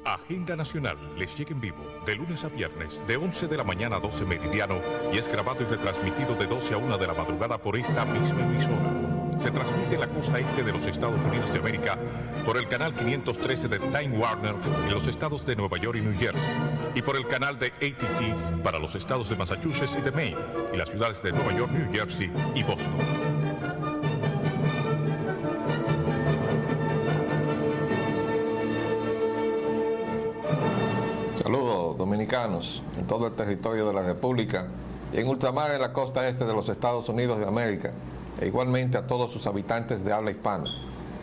Agenda Nacional les llega en vivo de lunes a viernes de 11 de la mañana a 12 meridiano y es grabado y retransmitido de 12 a 1 de la madrugada por esta misma emisora. Se transmite en la costa este de los Estados Unidos de América por el canal 513 de Time Warner en los estados de Nueva York y New Jersey y por el canal de AT&T para los estados de Massachusetts y de Maine y las ciudades de Nueva York, New Jersey y Boston. Saludos dominicanos en todo el territorio de la República y en ultramar en la costa este de los Estados Unidos de América e igualmente a todos sus habitantes de habla hispana.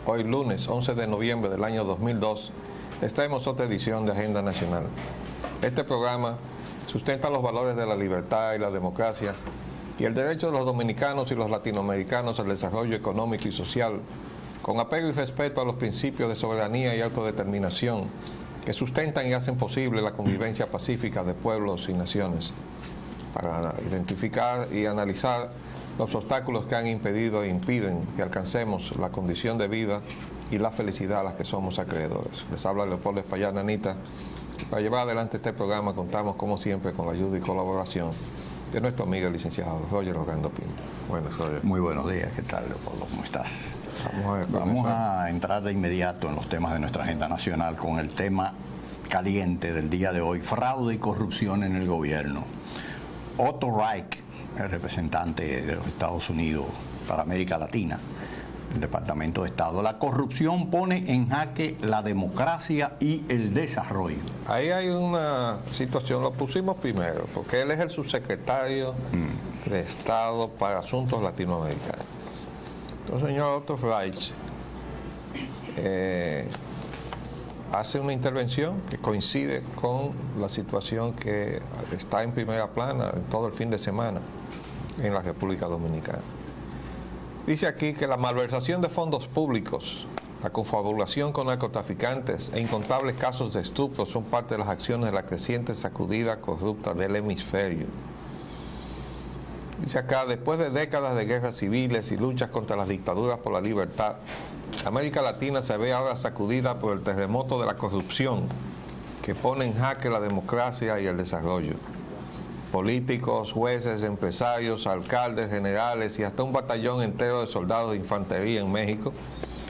Hoy lunes 11 de noviembre del año 2002 les traemos otra edición de Agenda Nacional. Este programa sustenta los valores de la libertad y la democracia y el derecho de los dominicanos y los latinoamericanos al desarrollo económico y social con apego y respeto a los principios de soberanía y autodeterminación que sustentan y hacen posible la convivencia pacífica de pueblos y naciones, para identificar y analizar los obstáculos que han impedido e impiden que alcancemos la condición de vida y la felicidad a las que somos acreedores. Les habla Leopoldo Espaillat Nanita. Para llevar adelante este programa contamos, como siempre, con la ayuda y colaboración de nuestro amigo el licenciado Roger Ogando Pino. Buenas, Roger. Muy buenos días, ¿qué tal, Leopoldo? ¿Cómo estás? Vamos a entrar de inmediato en los temas de nuestra agenda nacional con el tema caliente del día de hoy, fraude y corrupción en el gobierno. Otto Reich, el representante de los Estados Unidos para América Latina, el Departamento de Estado. La corrupción pone en jaque la democracia y el desarrollo. Ahí hay una situación, lo pusimos primero, porque él es el subsecretario de Estado para Asuntos Latinoamericanos. Entonces, señor Otto Reich hace una intervención que coincide con la situación que está en primera plana en todo el fin de semana en la República Dominicana. Dice aquí que la malversación de fondos públicos, la confabulación con narcotraficantes e incontables casos de estupro son parte de las acciones de la creciente sacudida corrupta del hemisferio. Dice acá, después de décadas de guerras civiles y luchas contra las dictaduras por la libertad, América Latina se ve ahora sacudida por el terremoto de la corrupción que pone en jaque la democracia y el desarrollo. Políticos, jueces, empresarios, alcaldes, generales y hasta un batallón entero de soldados de infantería en México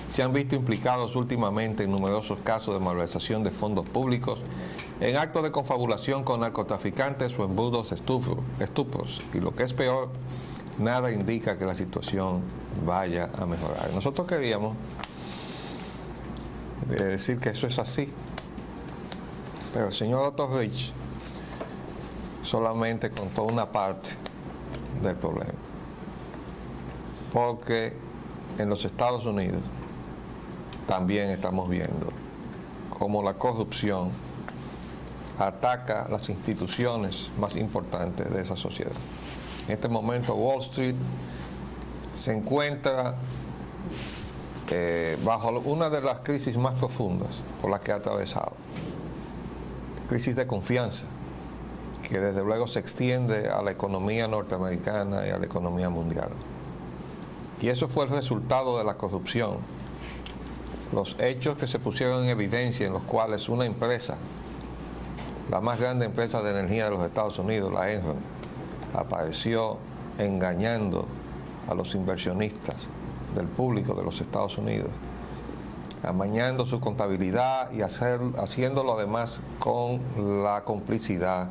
se han visto implicados últimamente en numerosos casos de malversación de fondos públicos, en actos de confabulación con narcotraficantes o embudos estupros. Y lo que es peor, nada indica que la situación vaya a mejorar. Nosotros queríamos decir que eso es así, pero el señor Otto Reich solamente contó una parte del problema, porque en los Estados Unidos también estamos viendo cómo la corrupción ataca las instituciones más importantes de esa sociedad. En este momento Wall Street se encuentra bajo una de las crisis más profundas por las que ha atravesado. Crisis de confianza, que desde luego se extiende a la economía norteamericana y a la economía mundial. Y eso fue el resultado de la corrupción. Los hechos que se pusieron en evidencia en los cuales una empresa, la más grande empresa de energía de los Estados Unidos, la Enron, apareció engañando a los inversionistas del público de los Estados Unidos, amañando su contabilidad y haciéndolo además con la complicidad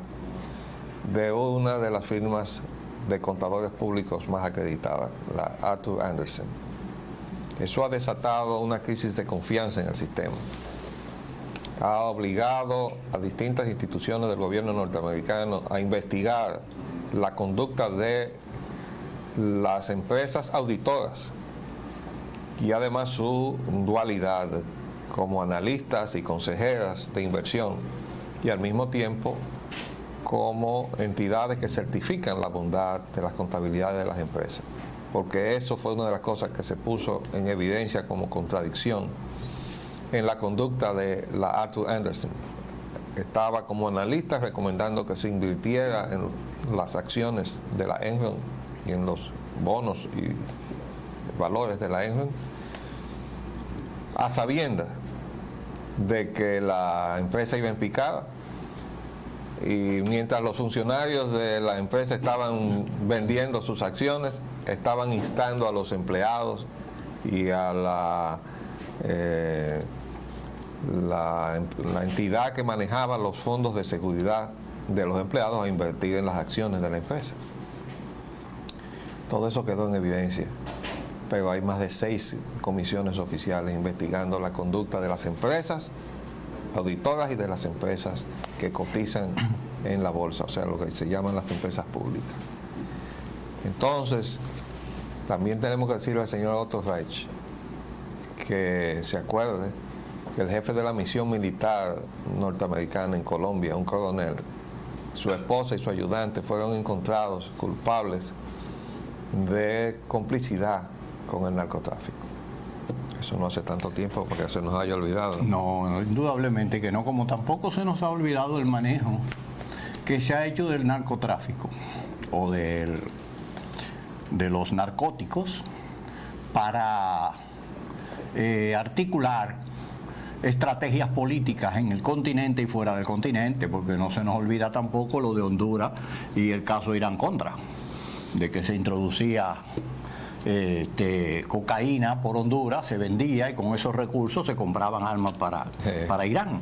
de una de las firmas de contadores públicos más acreditadas, la Arthur Andersen. Eso ha desatado una crisis de confianza en el sistema. Ha obligado a distintas instituciones del gobierno norteamericano a investigar la conducta de las empresas auditoras y además su dualidad como analistas y consejeras de inversión y al mismo tiempo como entidades que certifican la bondad de las contabilidades de las empresas, porque eso fue una de las cosas que se puso en evidencia como contradicción en la conducta de la Arthur Andersen. Estaba como analista recomendando que se invirtiera en las acciones de la Enron y en los bonos y valores de la Enron, a sabiendas de que la empresa iba en picada, y mientras los funcionarios de la empresa estaban vendiendo sus acciones, estaban instando a los empleados y a la entidad que manejaba los fondos de seguridad de los empleados a invertir en las acciones de la empresa. Todo eso quedó en evidencia, pero hay más de 6 comisiones oficiales investigando la conducta de las empresas auditoras y de las empresas que cotizan en la bolsa, o sea, lo que se llaman las empresas públicas. Entonces, también tenemos que decirle al señor Otto Reich que se acuerde que el jefe de la misión militar norteamericana en Colombia, un coronel, su esposa y su ayudante fueron encontrados culpables de complicidad con el narcotráfico. Eso no hace tanto tiempo porque se nos haya olvidado. No, indudablemente que no, como tampoco se nos ha olvidado el manejo que se ha hecho del narcotráfico o de los narcóticos para articular estrategias políticas en el continente y fuera del continente, porque no se nos olvida tampoco lo de Honduras y el caso Irán-Contra, de que se introducía cocaína por Honduras, se vendía y con esos recursos se compraban armas para Irán.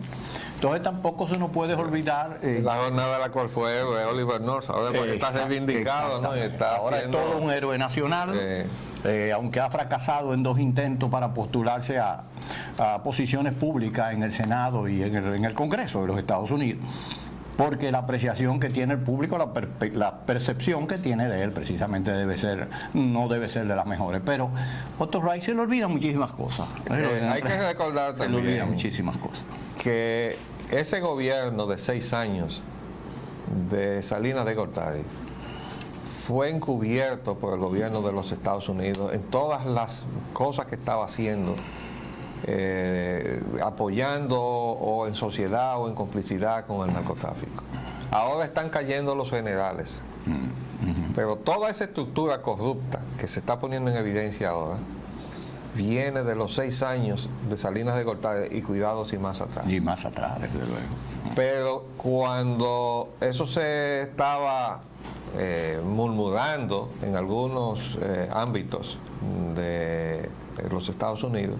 Entonces tampoco se nos puede olvidar la jornada de la cual fue héroe Oliver North, ahora porque está reivindicado, ¿no? Y está ahora haciendo, es todo un héroe nacional, aunque ha fracasado en 2 intentos para postularse a posiciones públicas en el Senado y en el Congreso de los Estados Unidos, porque la apreciación que tiene el público, la percepción que tiene de él precisamente no debe ser de las mejores. Pero Otto Reich se le olvidan muchísimas cosas. hay que recordar se le olvidan también muchísimas cosas. que ese gobierno de 6 años de Salinas de Gortari fue encubierto por el gobierno de los Estados Unidos en todas las cosas que estaba haciendo, apoyando o en sociedad o en complicidad con el narcotráfico. Ahora están cayendo los generales, pero toda esa estructura corrupta que se está poniendo en evidencia ahora viene de los 6 años de Salinas de Gortari y cuidados y más atrás. Y más atrás, desde luego. Pero cuando eso se estaba murmurando en algunos ámbitos de los Estados Unidos,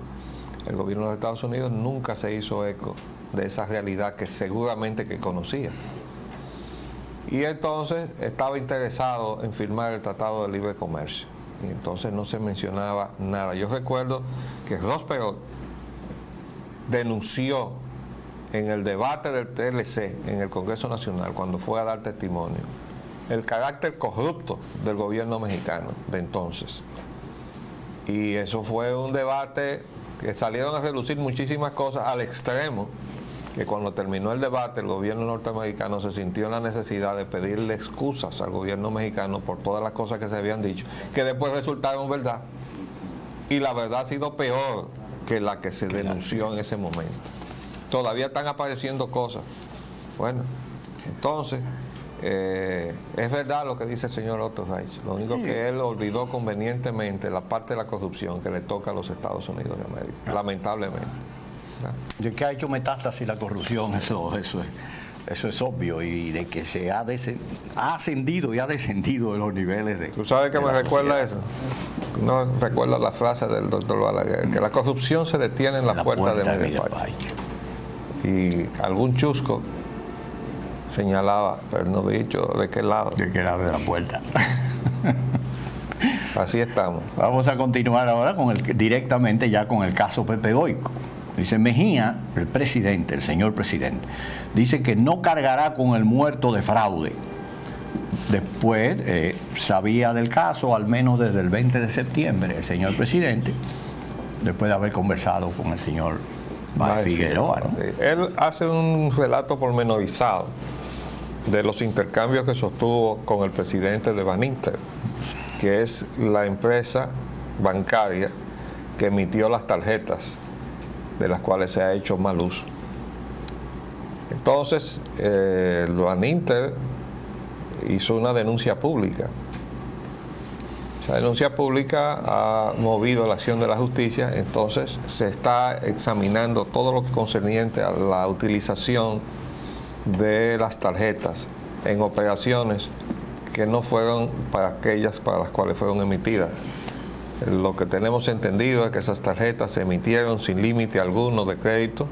el gobierno de los Estados Unidos nunca se hizo eco de esa realidad que seguramente que conocía. Y entonces estaba interesado en firmar el Tratado de Libre Comercio. Y entonces no se mencionaba nada. Yo recuerdo que Ross Perot denunció en el debate del TLC en el Congreso Nacional, cuando fue a dar testimonio, el carácter corrupto del gobierno mexicano de entonces. Y eso fue un debate que salieron a relucir muchísimas cosas, al extremo que cuando terminó el debate el gobierno norteamericano se sintió en la necesidad de pedirle excusas al gobierno mexicano por todas las cosas que se habían dicho, que después resultaron verdad. Y la verdad ha sido peor que la que se denunció en ese momento. Todavía están apareciendo cosas. Bueno, entonces, es verdad lo que dice el señor Otto Reich. Lo único que él olvidó convenientemente la parte de la corrupción que le toca a los Estados Unidos de América, lamentablemente. De que ha hecho metástasis la corrupción, eso es obvio, y de que se ha ascendido y ha descendido de los niveles de... ¿Tú sabes qué me recuerda eso? No recuerda la frase del doctor Balaguer, que la corrupción se detiene en la puerta de Medio País. Y algún chusco señalaba, pero no dicho de qué lado. De qué lado de la puerta. Así estamos. Vamos a continuar ahora directamente ya con el caso Pepe Goico. Dice Mejía, el presidente, el señor presidente, dice que no cargará con el muerto de fraude. Después sabía del caso, al menos desde el 20 de septiembre, el señor presidente, después de haber conversado con el señor Figueroa, ¿no? Él hace un relato pormenorizado de los intercambios que sostuvo con el presidente de Baninter, que es la empresa bancaria que emitió las tarjetas de las cuales se ha hecho mal uso. Entonces, Baninter hizo una denuncia pública Esa denuncia pública ha movido la acción de la justicia, entonces se está examinando todo lo que concerniente a la utilización de las tarjetas en operaciones que no fueron para aquellas para las cuales fueron emitidas. Lo que tenemos entendido es que esas tarjetas se emitieron sin límite alguno de crédito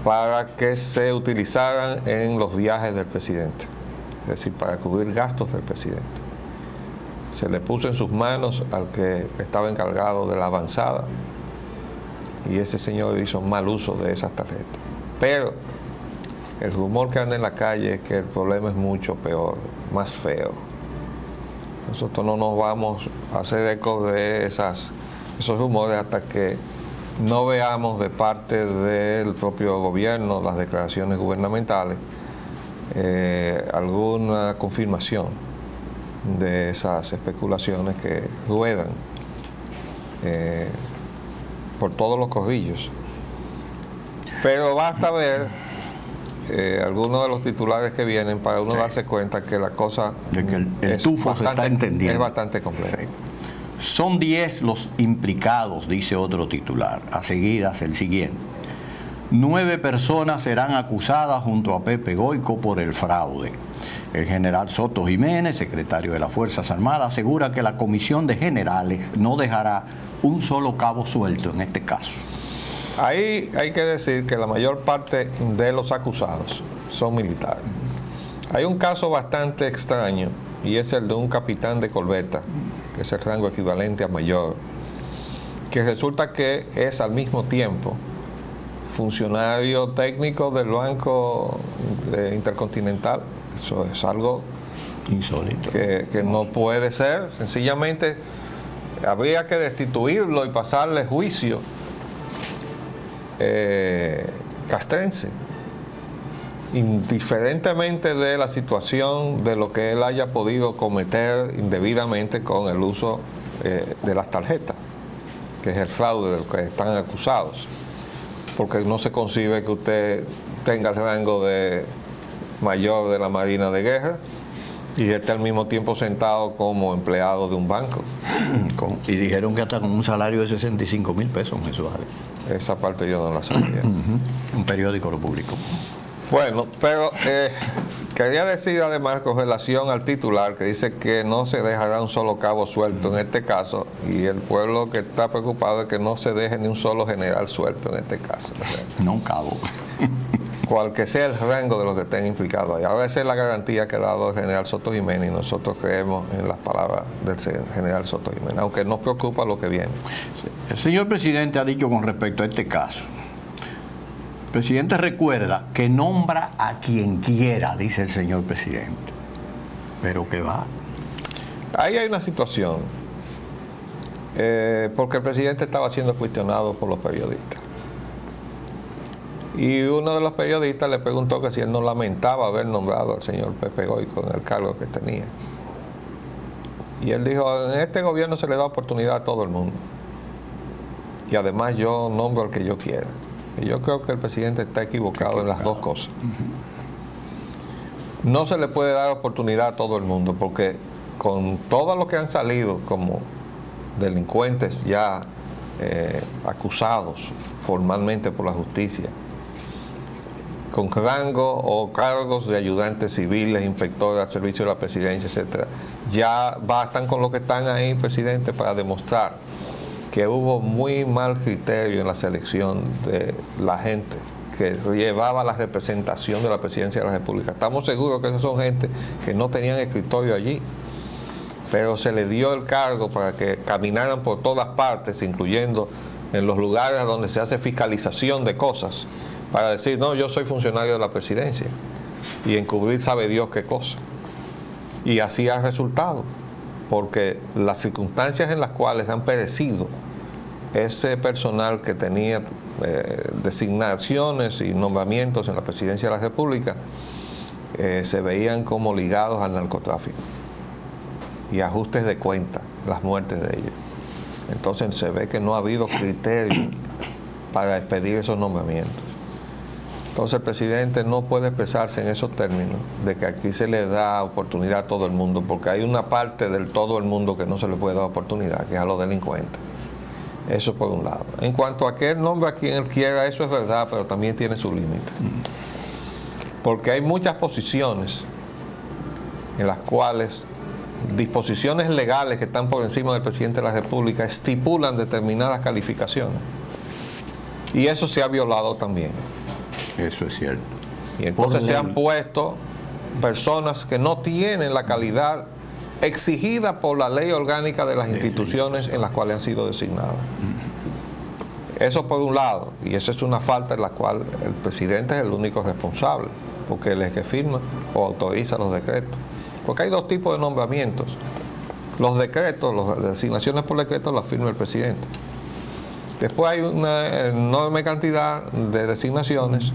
para que se utilizaran en los viajes del presidente, es decir, para cubrir gastos del presidente. Se le puso en sus manos al que estaba encargado de la avanzada y ese señor hizo mal uso de esas tarjetas. Pero el rumor que anda en la calle es que el problema es mucho peor, más feo. Nosotros no nos vamos a hacer eco de esos rumores hasta que no veamos de parte del propio gobierno, las declaraciones gubernamentales, alguna confirmación de esas especulaciones que ruedan por todos los corrillos. Pero basta ver algunos de los titulares que vienen para uno darse cuenta que la cosa de que el tufo se está entendiendo. Es bastante compleja. Sí. Son 10 los implicados, dice otro titular. A seguidas el siguiente. 9 personas serán acusadas junto a Pepe Goyco por el fraude. El general Soto Jiménez, secretario de las Fuerzas Armadas, asegura que la Comisión de Generales no dejará un solo cabo suelto en este caso. Ahí hay que decir que la mayor parte de los acusados son militares. Hay un caso bastante extraño y es el de un capitán de corbeta, que es el rango equivalente a mayor, que resulta que es al mismo tiempo funcionario técnico del Banco Intercontinental. Eso es algo insólito que no puede ser. Sencillamente habría que destituirlo y pasarle juicio castrense, indiferentemente de la situación de lo que él haya podido cometer indebidamente con el uso de las tarjetas, que es el fraude de lo que están acusados, porque no se concibe que usted tenga el rango de mayor de la Marina de Guerra y esté al mismo tiempo sentado como empleado de un banco. Y dijeron que hasta con un salario de 65,000 pesos mensuales. Esa parte yo no la sabía. Un periódico lo publicó. Bueno, pero quería decir además con relación al titular que dice que no se dejará un solo cabo suelto en este caso, y el pueblo que está preocupado es que no se deje ni un solo general suelto en este caso. No un cabo. Cual que sea el rango de los que estén implicados ahí. Ahora esa es la garantía que ha dado el general Soto Jiménez y nosotros creemos en las palabras del general Soto Jiménez, aunque nos preocupa lo que viene. El señor presidente ha dicho con respecto a este caso, el presidente recuerda que nombra a quien quiera, dice el señor presidente, pero que va. Ahí hay una situación, porque el presidente estaba siendo cuestionado por los periodistas. Y uno de los periodistas le preguntó que si él no lamentaba haber nombrado al señor Pepe Goyco en el cargo que tenía. Y él dijo, en este gobierno se le da oportunidad a todo el mundo. Y además yo nombro al que yo quiera. Y yo creo que el presidente está equivocado en las dos cosas. No se le puede dar oportunidad a todo el mundo, porque con todos los que han salido como delincuentes ya acusados formalmente por la justicia, con rango o cargos de ayudantes civiles, inspectores al servicio de la presidencia, etcétera, ya bastan con lo que están ahí, presidente, para demostrar que hubo muy mal criterio en la selección de la gente que llevaba la representación de la presidencia de la República. Estamos seguros que esas son gente que no tenían escritorio allí, pero se le dio el cargo para que caminaran por todas partes, incluyendo en los lugares donde se hace fiscalización de cosas, para decir, no, yo soy funcionario de la presidencia, y encubrir sabe Dios qué cosa. Y así ha resultado, porque las circunstancias en las cuales han perecido ese personal que tenía designaciones y nombramientos en la presidencia de la República, se veían como ligados al narcotráfico y ajustes de cuenta, las muertes de ellos. Entonces se ve que no ha habido criterio para expedir esos nombramientos. Entonces el presidente no puede expresarse en esos términos de que aquí se le da oportunidad a todo el mundo, porque hay una parte del todo el mundo que no se le puede dar oportunidad, que es a los delincuentes. Eso por un lado. En cuanto a que él nombre a quien él quiera, eso es verdad, pero también tiene su límite. Porque hay muchas posiciones en las cuales disposiciones legales que están por encima del presidente de la República estipulan determinadas calificaciones. Y eso se ha violado también. Eso es cierto. Y entonces se han puesto personas que no tienen la calidad exigida por la ley orgánica de las instituciones en las cuales han sido designadas. Eso por un lado, y eso es una falta en la cual el presidente es el único responsable, porque él es el que firma o autoriza los decretos. Porque hay dos tipos de nombramientos. Los decretos, las designaciones por decreto las firma el presidente. Después hay una enorme cantidad de designaciones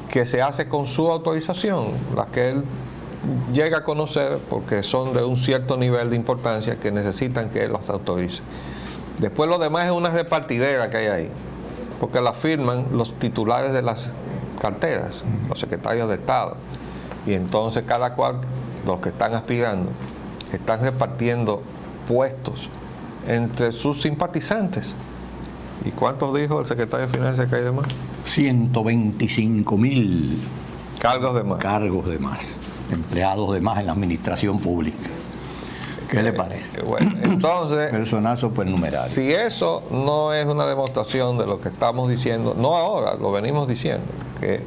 que se hace con su autorización, las que él llega a conocer porque son de un cierto nivel de importancia que necesitan que él las autorice. Después lo demás es una repartidera que hay ahí, porque la firman los titulares de las carteras, los secretarios de Estado, y entonces cada cual, los que están aspirando, están repartiendo puestos entre sus simpatizantes. ¿Y cuántos dijo el secretario de Finanzas que hay de más? 125.000 Cargos de más. cargos de más, empleados de más en la administración pública. ¿Qué le parece? Bueno, entonces, Personal supernumerario. si eso no es una demostración de lo que estamos diciendo, no ahora, lo venimos diciendo, que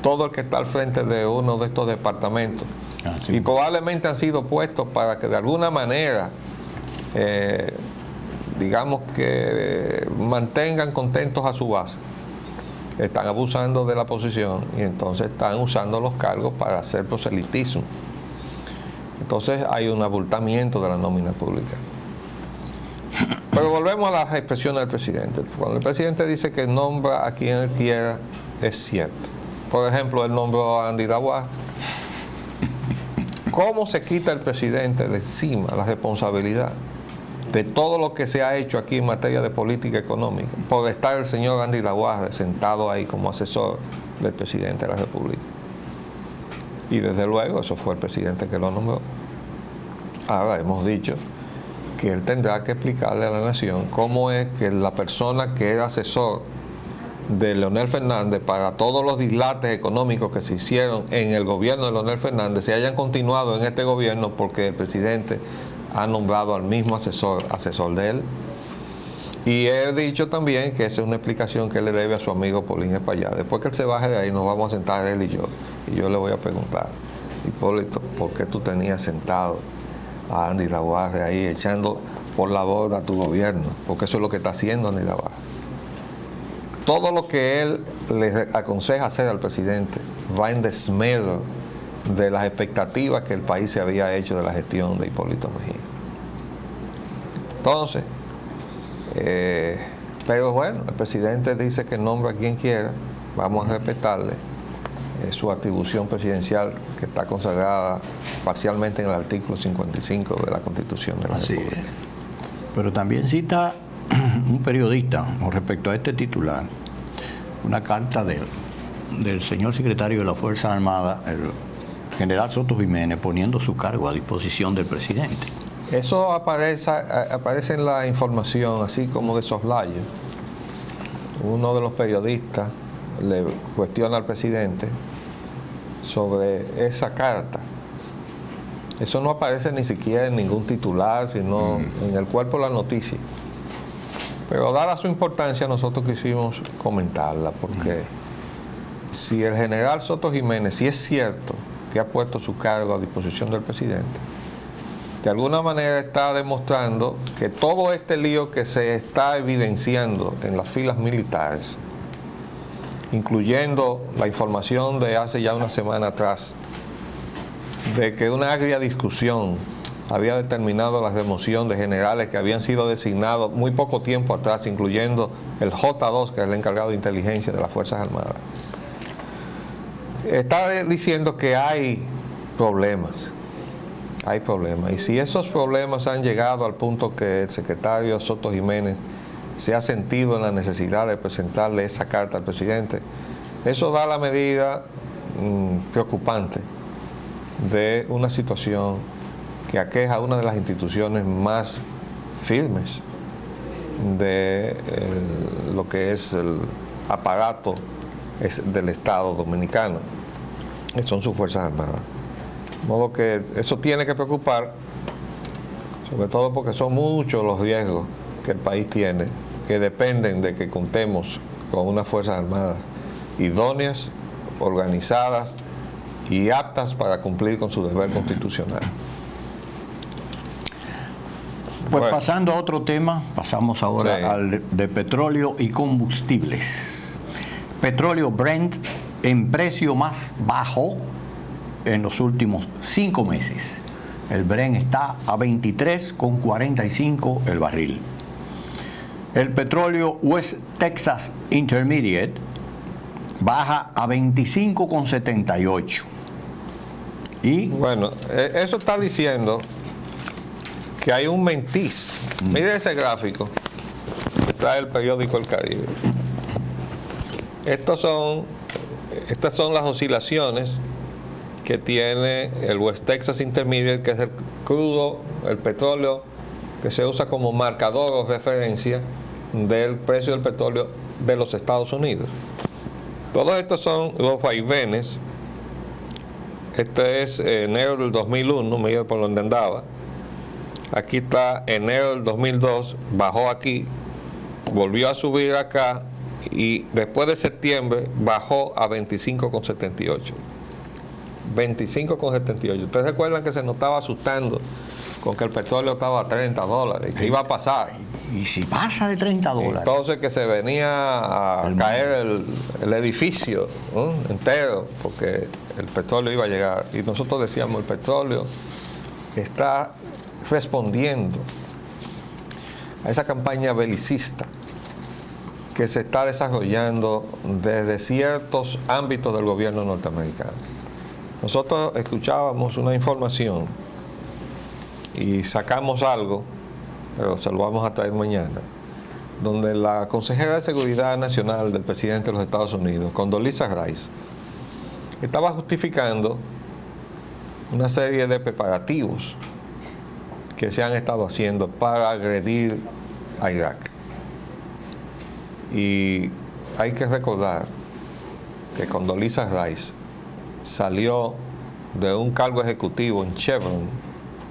todo el que está al frente de uno de estos departamentos, Sí. y probablemente han sido puestos para que de alguna manera, digamos que mantengan contentos a su base, están abusando de la posición y entonces están usando los cargos para hacer proselitismo. Entonces hay un abultamiento de la nómina pública. Pero volvemos a las expresiones del presidente. Cuando el presidente dice que nombra a quien él quiera, es cierto. Por ejemplo, él nombró a Andy Lawar. ¿Cómo se quita el presidente de encima la responsabilidad de todo lo que se ha hecho aquí en materia de política económica por estar el señor Andy Lawar sentado ahí como asesor del presidente de la República? Y desde luego eso fue el presidente que lo nombró. Ahora hemos dicho que él tendrá que explicarle a la nación cómo es que la persona que era asesor de Leonel Fernández para todos los dislates económicos que se hicieron en el gobierno de Leonel Fernández se hayan continuado en este gobierno porque el presidente ha nombrado al mismo asesor de él. Y he dicho también que esa es una explicación que él le debe a su amigo Paulín Espaillá. Después que él se baje de ahí nos vamos a sentar él y yo le voy a preguntar: Hipólito, ¿por qué tú tenías sentado a Andy Lawar ahí echando por la borda a tu gobierno? Porque eso es lo que está haciendo Andy Lawar. Todo lo que él le aconseja hacer al presidente va en desmedro de las expectativas que el país se había hecho de la gestión de Hipólito Mejía. Entonces, pero bueno, el presidente dice que nombra a quien quiera, vamos a respetarle su atribución presidencial que está consagrada parcialmente en el artículo 55 de la Constitución de la Así República. es. Pero también cita un periodista con respecto a este titular, una carta del señor secretario de la Fuerza Armada, el general Soto Jiménez, poniendo su cargo a disposición del presidente. Eso aparece en la información, así como de soslayo. Uno de los periodistas le cuestiona al presidente sobre esa carta. Eso no aparece ni siquiera en ningún titular, sino en el cuerpo de la noticia. Pero dada su importancia, nosotros quisimos comentarla, porque si el general Soto Jiménez, si es cierto que ha puesto su cargo a disposición del presidente, de alguna manera está demostrando que todo este lío que se está evidenciando en las filas militares, incluyendo la información de hace ya una semana atrás, de que una agria discusión había determinado la remoción de generales que habían sido designados muy poco tiempo atrás, incluyendo el J2, que es el encargado de inteligencia de las Fuerzas Armadas. Está diciendo que hay problemas. Hay problemas. Y si esos problemas han llegado al punto que el secretario Soto Jiménez se ha sentido en la necesidad de presentarle esa carta al presidente, Eso da la medida preocupante de una situación que aqueja a una de las instituciones más firmes de lo que es el aparato del Estado dominicano, que son sus Fuerzas Armadas. De modo que eso tiene que preocupar, sobre todo porque son muchos los riesgos que el país tiene, que dependen de que contemos con unas Fuerzas Armadas idóneas, organizadas y aptas para cumplir con su deber constitucional. Pues Bueno. pasando a otro tema, pasamos ahora Sí. al de petróleo y combustibles. Petróleo Brent en precio más bajo en los últimos 5 meses. El Brent está a 23,45 el barril. El petróleo West Texas Intermediate baja a 25,78. Y Bueno, eso está diciendo que hay un mentiz. Mire ese gráfico que trae el periódico El Caribe. Estas son las oscilaciones que tiene el West Texas Intermediate, que es el crudo, el petróleo que se usa como marcador o referencia del precio del petróleo de los Estados Unidos. Todos estos son los vaivenes. Este es enero del 2001, mira por donde andaba. Aquí está enero del 2002, bajó aquí, volvió a subir acá y después de septiembre bajó a 25,78. 25,78. Ustedes recuerdan que se nos estaba asustando con que el petróleo estaba a $30, que iba a pasar. y si pasa de $30. Entonces que se venía a caer el edificio, ¿no?, entero, porque el petróleo iba a llegar. Y nosotros decíamos, el petróleo está respondiendo a esa campaña belicista que se está desarrollando desde ciertos ámbitos del gobierno norteamericano. Nosotros escuchábamos una información y sacamos algo, pero se lo vamos a traer mañana, donde la consejera de Seguridad Nacional del presidente de los Estados Unidos, Condoleezza Rice, estaba justificando una serie de preparativos que se han estado haciendo para agredir a Irak. Y hay que recordar que Condoleezza Rice salió de un cargo ejecutivo en Chevron,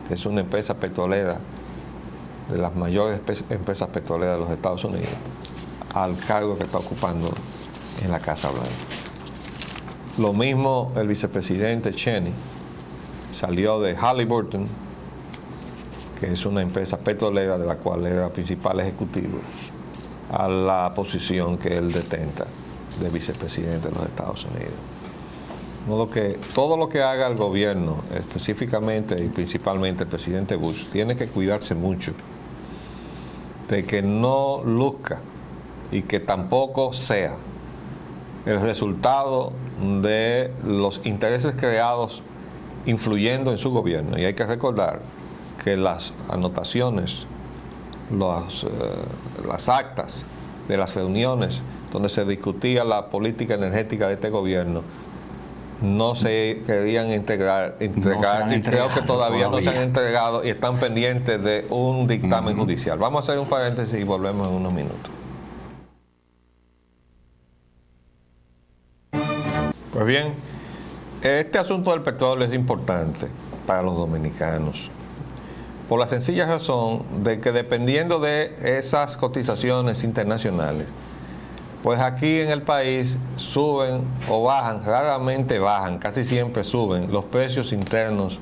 que es una empresa petrolera, de las mayores empresas petroleras de los Estados Unidos, al cargo que está ocupando en la Casa Blanca. Lo mismo el vicepresidente Cheney salió de Halliburton, que es una empresa petrolera de la cual era principal ejecutivo, a la posición que él detenta de vicepresidente de los Estados Unidos. De modo que todo lo que haga el gobierno, específicamente y principalmente el presidente Bush, tiene que cuidarse mucho de que no luzca y que tampoco sea el resultado de los intereses creados influyendo en su gobierno. Y hay que recordar que las anotaciones, las actas de las reuniones donde se discutía la política energética de este gobierno no se querían entregar y creo que todavía no se han entregado y están pendientes de un dictamen judicial. Vamos a hacer un paréntesis y volvemos en unos minutos. Pues bien, este asunto del petróleo es importante para los dominicanos, por la sencilla razón de que dependiendo de esas cotizaciones internacionales, pues aquí en el país suben o bajan, raramente bajan, casi siempre suben los precios internos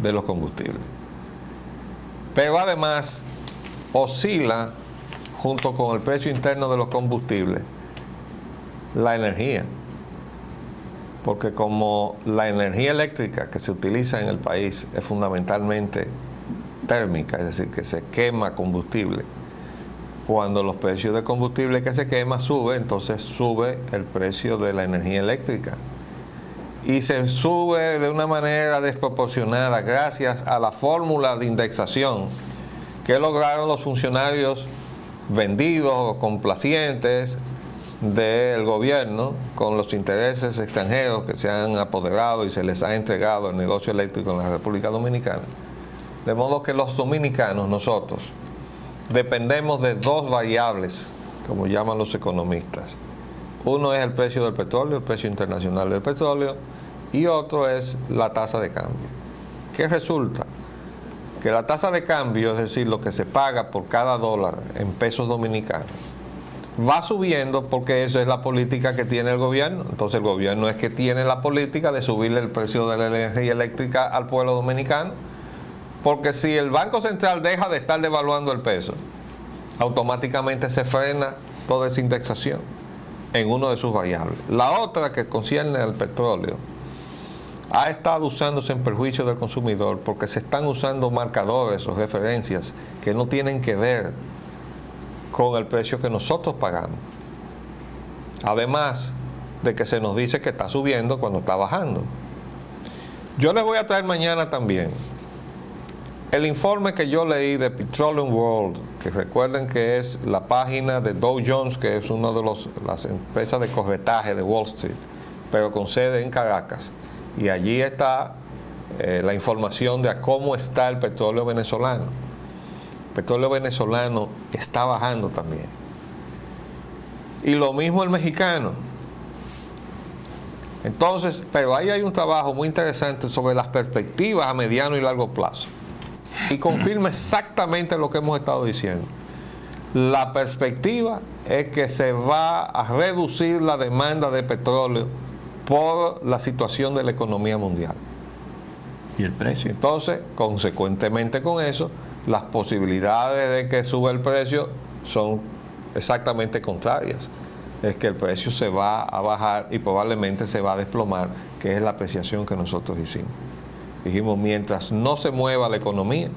de los combustibles. Pero además oscila junto con el precio interno de los combustibles la energía. Porque como la energía eléctrica que se utiliza en el país es fundamentalmente térmica, es decir, que se quema combustible, cuando los precios de combustible que se quema suben, entonces sube el precio de la energía eléctrica. Y se sube de una manera desproporcionada gracias a la fórmula de indexación que lograron los funcionarios vendidos o complacientes del gobierno con los intereses extranjeros que se han apoderado y se les ha entregado el negocio eléctrico en la República Dominicana. De modo que los dominicanos, nosotros, dependemos de dos variables, como llaman los economistas. Uno es el precio del petróleo, el precio internacional del petróleo, y otro es la tasa de cambio. ¿Qué resulta? Que la tasa de cambio, es decir, lo que se paga por cada dólar en pesos dominicanos, va subiendo porque eso es la política que tiene el gobierno. Entonces el gobierno es que tiene la política de subirle el precio de la energía eléctrica al pueblo dominicano, porque si el Banco Central deja de estar devaluando el peso, automáticamente se frena toda esa indexación en uno de sus variables. La otra, que concierne al petróleo, ha estado usándose en perjuicio del consumidor porque se están usando marcadores o referencias que no tienen que ver con el precio que nosotros pagamos. Además de que se nos dice que está subiendo cuando está bajando. Yo les voy a traer mañana también el informe que yo leí de Petroleum World, que recuerden que es la página de Dow Jones, que es una de las empresas de corretaje de Wall Street, pero con sede en Caracas. Y allí está la información de cómo está el petróleo venezolano. El petróleo venezolano está bajando también. Y lo mismo el mexicano. Entonces, pero ahí hay un trabajo muy interesante sobre las perspectivas a mediano y largo plazo. Y confirma exactamente lo que hemos estado diciendo. La perspectiva es que se va a reducir la demanda de petróleo por la situación de la economía mundial. ¿Y el precio? Entonces, consecuentemente con eso, las posibilidades de que suba el precio son exactamente contrarias. Es que el precio se va a bajar y probablemente se va a desplomar, que es la apreciación que nosotros hicimos. Dijimos, mientras no se mueva la economía,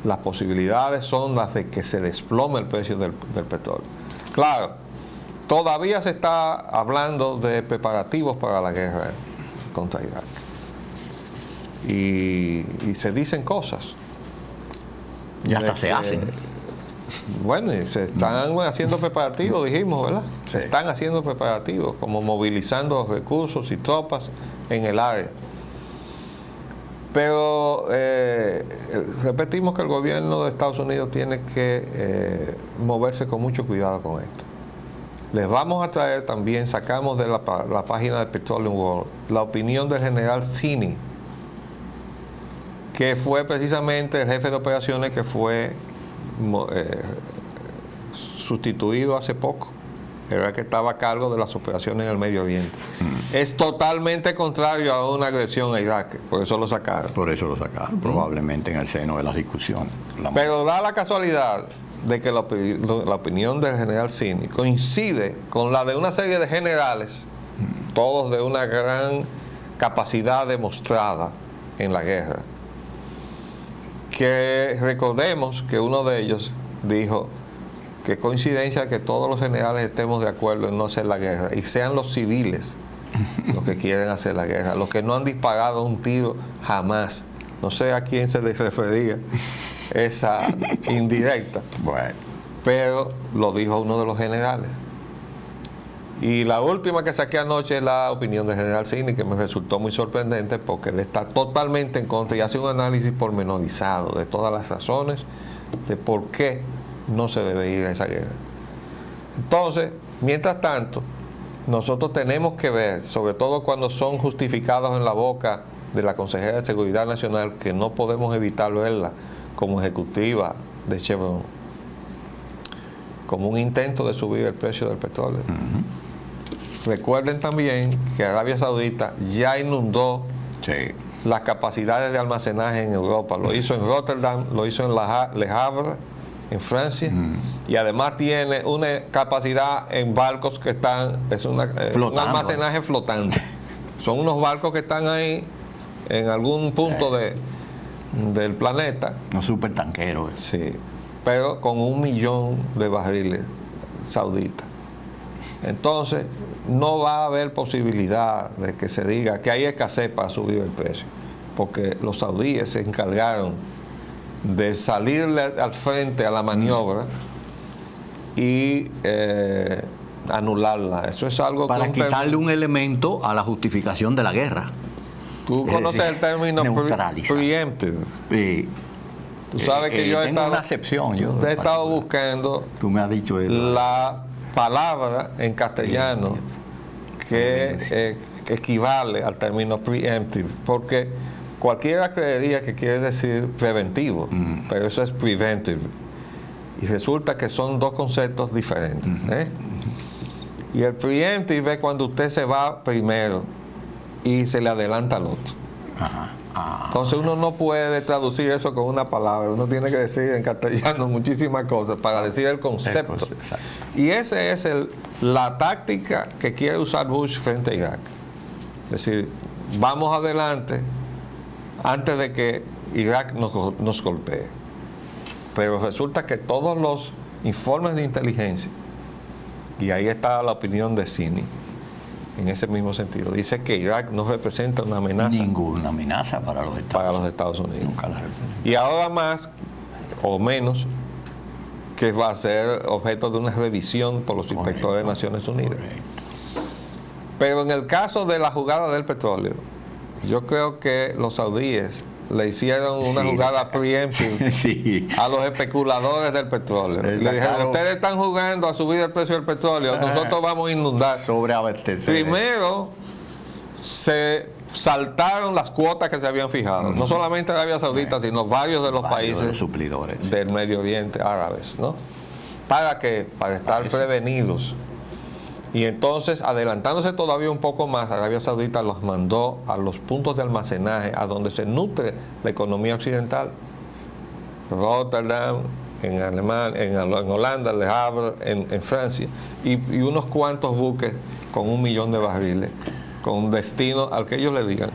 las posibilidades son las de que se desplome el precio del petróleo. Claro, todavía se está hablando de preparativos para la guerra contra Irak. Y se dicen cosas. Y hasta se hacen. Bueno, y se están haciendo preparativos, dijimos, ¿verdad? Se están haciendo preparativos, como movilizando recursos y tropas en el área. Pero repetimos que el gobierno de Estados Unidos tiene que moverse con mucho cuidado con esto. Les vamos a traer también, sacamos de la página de Petroleum World, la opinión del general Zinni, que fue precisamente el jefe de operaciones que fue sustituido hace poco. Era el que estaba a cargo de las operaciones en el Medio Oriente. Es totalmente contrario a una agresión a Irak, por eso lo sacaron. Por eso lo sacaron, probablemente en el seno de las discusiones. Pero da la casualidad de que la opinión del general Zinni coincide con la de una serie de generales, todos de una gran capacidad demostrada en la guerra. Que recordemos que uno de ellos dijo: qué coincidencia que todos los generales estemos de acuerdo en no hacer la guerra y sean los civiles los que quieren hacer la guerra, los que no han disparado un tiro jamás. No sé a quién se les refería esa indirecta, bueno, pero lo dijo uno de los generales. Y la última que saqué anoche es la opinión del general Zinni, que me resultó muy sorprendente porque él está totalmente en contra y hace un análisis pormenorizado de todas las razones de por qué no se debe ir a esa guerra. Entonces, mientras tanto, nosotros tenemos que ver, sobre todo cuando son justificados en la boca de la consejera de Seguridad Nacional, que no podemos evitar verla como ejecutiva de Chevron, como un intento de subir el precio del petróleo. Recuerden también que Arabia Saudita ya inundó las capacidades de almacenaje en Europa. Lo hizo en Rotterdam, lo hizo en Le Havre, en Francia, y además tiene una capacidad en barcos que están, es un almacenaje flotante. Son unos barcos que están ahí en algún punto del planeta. Unos supertanqueros. Sí, pero con 1 millón de barriles sauditas. Entonces, no va a haber posibilidad de que se diga que hay escasez para subir el precio, porque los saudíes se encargaron de salirle al frente a la maniobra y anularla. Eso es algo para que quitarle un elemento a la justificación de la guerra. Tú conoces el término neutralizar. preemptive. Sí. Tú sabes que yo he tengo estado, una acepción. Yo he estado buscando Tú me has dicho eso. la palabra en castellano que equivale al término preemptive, porque cualquiera creería que quiere decir preventivo, pero eso es preventive. Y resulta que son dos conceptos diferentes. Y el preemptive es cuando usted se va primero y se le adelanta al otro. Ajá. Entonces uno no puede traducir eso con una palabra, uno tiene que decir en castellano muchísimas cosas para decir el concepto. Y esa es la táctica que quiere usar Bush frente a Irak. Es decir, vamos adelante antes de que Irak nos golpee. Pero resulta que todos los informes de inteligencia, y ahí está la opinión de Cini, en ese mismo sentido, dice que Irak no representa una amenaza. Ninguna amenaza para los Estados Unidos. Nunca la representa. Y ahora más o menos que va a ser objeto de una revisión por los inspectores de Naciones Unidas. Correcto. Pero en el caso de la jugada del petróleo, yo creo que los saudíes le hicieron una jugada preemptive a los especuladores del petróleo. Le dijeron, ustedes están jugando a subir el precio del petróleo, nosotros vamos a inundar. Sobreabastecer. Primero se saltaron las cuotas que se habían fijado, no solamente Arabia Saudita, sino varios de los países suplidores del Medio Oriente árabes, ¿no? ¿Para qué? Para estar prevenidos. Y entonces, adelantándose todavía un poco más, Arabia Saudita los mandó a los puntos de almacenaje a donde se nutre la economía occidental. Rotterdam, en Holanda, Le Havre, en Francia, y unos cuantos buques con 1 millón de barriles, con destino al que ellos le digan.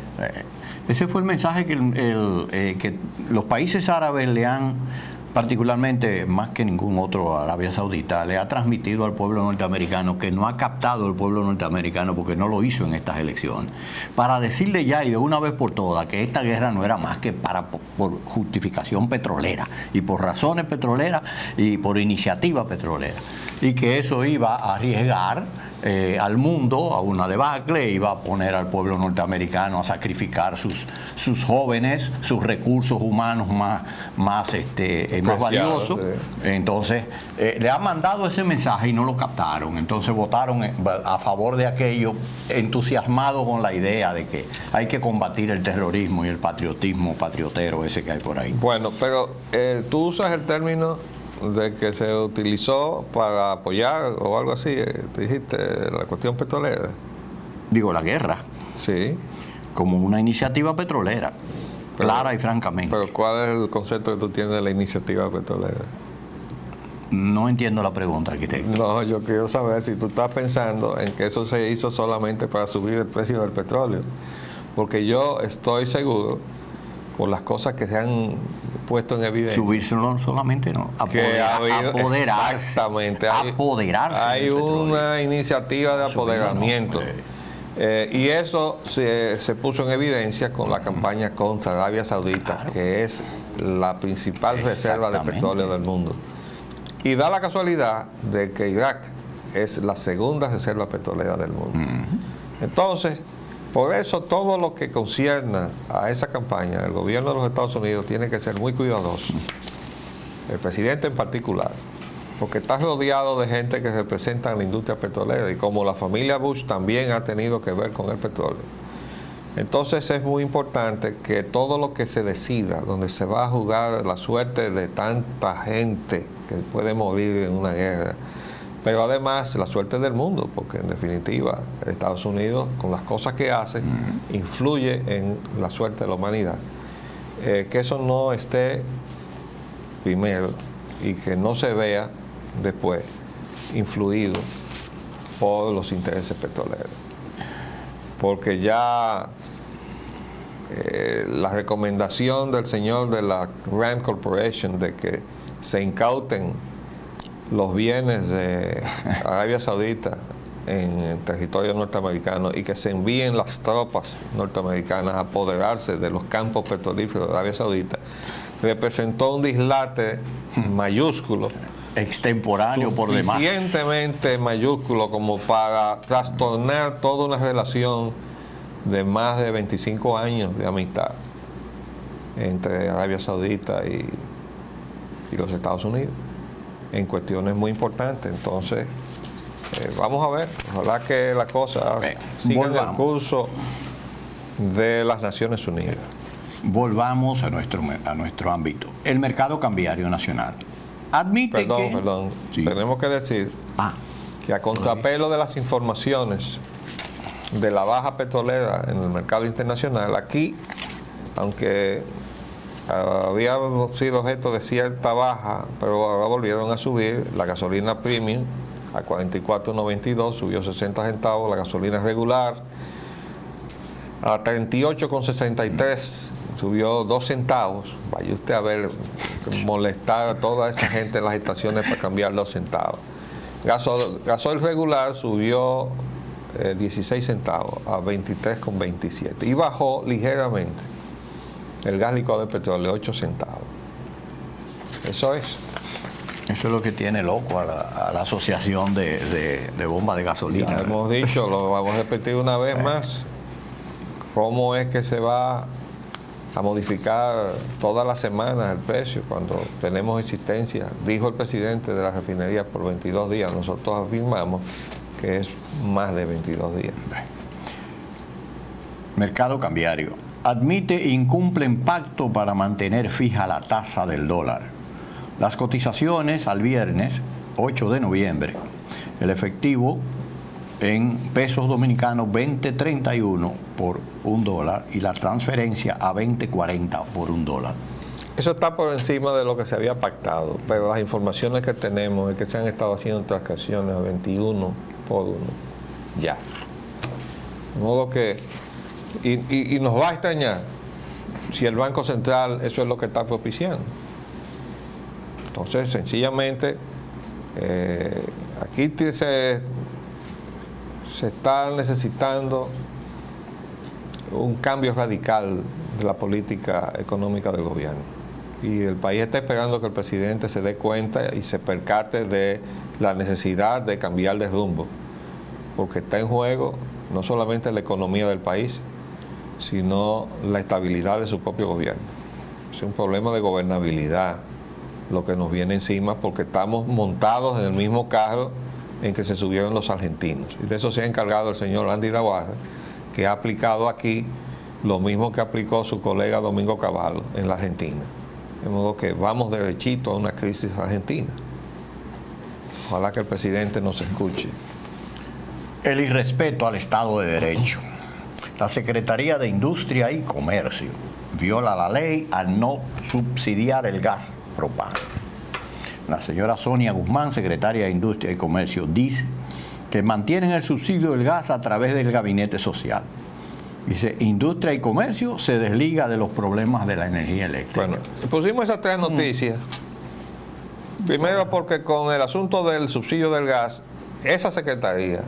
Ese fue el mensaje que los países árabes le han, particularmente más que ningún otro, Arabia Saudita, le ha transmitido al pueblo norteamericano, que no ha captado el pueblo norteamericano porque no lo hizo en estas elecciones, para decirle ya y de una vez por todas que esta guerra no era más que por justificación petrolera y por razones petroleras y por iniciativa petrolera, y que eso iba a arriesgar al mundo a una debacle, iba a poner al pueblo norteamericano a sacrificar sus jóvenes, sus recursos humanos más valiosos. Entonces le ha mandado ese mensaje y no lo captaron, entonces votaron a favor de aquello, entusiasmados con la idea de que hay que combatir el terrorismo y el patriotismo patriotero ese que hay por ahí. Bueno, pero tú usas el término de que se utilizó para apoyar o algo así, dijiste, la cuestión petrolera. Digo, la guerra. Sí. Como una iniciativa petrolera, clara y francamente. Pero ¿cuál es el concepto que tú tienes de la iniciativa petrolera? No entiendo la pregunta, arquitecto. No, yo quiero saber si tú estás pensando en que eso se hizo solamente para subir el precio del petróleo. Porque yo estoy seguro, por las cosas que se han puesto en evidencia, subírselo solamente no, apoderarse. Exactamente. Hay una iniciativa de apoderamiento. Y eso se puso en evidencia con la campaña contra Arabia Saudita, que es la principal reserva de petróleo del mundo. Y da la casualidad de que Irak es la segunda reserva petrolera del mundo. Entonces, por eso todo lo que concierna a esa campaña, el gobierno de los Estados Unidos tiene que ser muy cuidadoso, el presidente en particular, porque está rodeado de gente que representan la industria petrolera, y como la familia Bush también ha tenido que ver con el petróleo. Entonces es muy importante que todo lo que se decida, donde se va a jugar la suerte de tanta gente que puede morir en una guerra, pero además la suerte del mundo, porque en definitiva Estados Unidos, con las cosas que hace, influye en la suerte de la humanidad. Que eso no esté primero y que no se vea después influido por los intereses petroleros. Porque ya la recomendación del señor de la Rand Corporation de que se incauten los bienes de Arabia Saudita en el territorio norteamericano y que se envíen las tropas norteamericanas a apoderarse de los campos petrolíferos de Arabia Saudita, representó un dislate mayúsculo extemporáneo por demás. Suficientemente mayúsculo como para trastornar toda una relación de más de 25 años de amistad entre Arabia Saudita y los Estados Unidos en cuestiones muy importantes. Entonces, vamos a ver, ojalá que la cosa siga en el curso de las Naciones Unidas. Volvamos a nuestro ámbito. El mercado cambiario nacional admite Perdón. Sí. Tenemos que decir que a contrapelo de las informaciones de la baja petrolera en el mercado internacional, aquí, aunque había sido objeto de cierta baja, pero ahora volvieron a subir. La gasolina premium a 44.92 subió 60 centavos, la gasolina regular a 38.63 subió 2 centavos. Vaya usted a ver, molestar a toda esa gente en las estaciones para cambiar 2 centavos. Gasoil regular subió 16 centavos a 23.27 y bajó ligeramente el gas licuado de petróleo 8 centavos. Eso es lo que tiene loco a la asociación de bombas de gasolina. Ya hemos dicho, lo vamos a repetir una vez más, cómo es que se va a modificar todas las semanas el precio cuando tenemos existencia. Dijo el presidente de la refinería por 22 días, nosotros afirmamos que es más de 22 días. Mercado cambiario. Admite incumplen pacto para mantener fija la tasa del dólar. Las cotizaciones al viernes 8 de noviembre. El efectivo en pesos dominicanos 20.31 por $1 y la transferencia a 20.40 por $1. Eso está por encima de lo que se había pactado, pero las informaciones que tenemos es que se han estado haciendo transacciones a 21 por 1 ya. De modo que, y nos va a extrañar si el Banco Central eso es lo que está propiciando. Entonces, sencillamente, aquí se está necesitando un cambio radical de la política económica del gobierno. Y el país está esperando que el presidente se dé cuenta y se percate de la necesidad de cambiar de rumbo, porque está en juego no solamente la economía del país, sino la estabilidad de su propio gobierno. Es un problema de gobernabilidad lo que nos viene encima, porque estamos montados en el mismo carro en que se subieron los argentinos. Y de eso se ha encargado el señor Andy Navarra, que ha aplicado aquí lo mismo que aplicó su colega Domingo Cavallo en la Argentina. De modo que vamos derechito a una crisis argentina. Ojalá que el presidente nos escuche. El irrespeto al Estado de Derecho. La Secretaría de Industria y Comercio viola la ley al no subsidiar el gas propano. La señora Sonia Guzmán, secretaria de Industria y Comercio, dice que mantienen el subsidio del gas a través del gabinete social. Dice, Industria y Comercio se desliga de los problemas de la energía eléctrica. Bueno, pusimos esas 3 noticias. Primero porque con el asunto del subsidio del gas, esa secretaría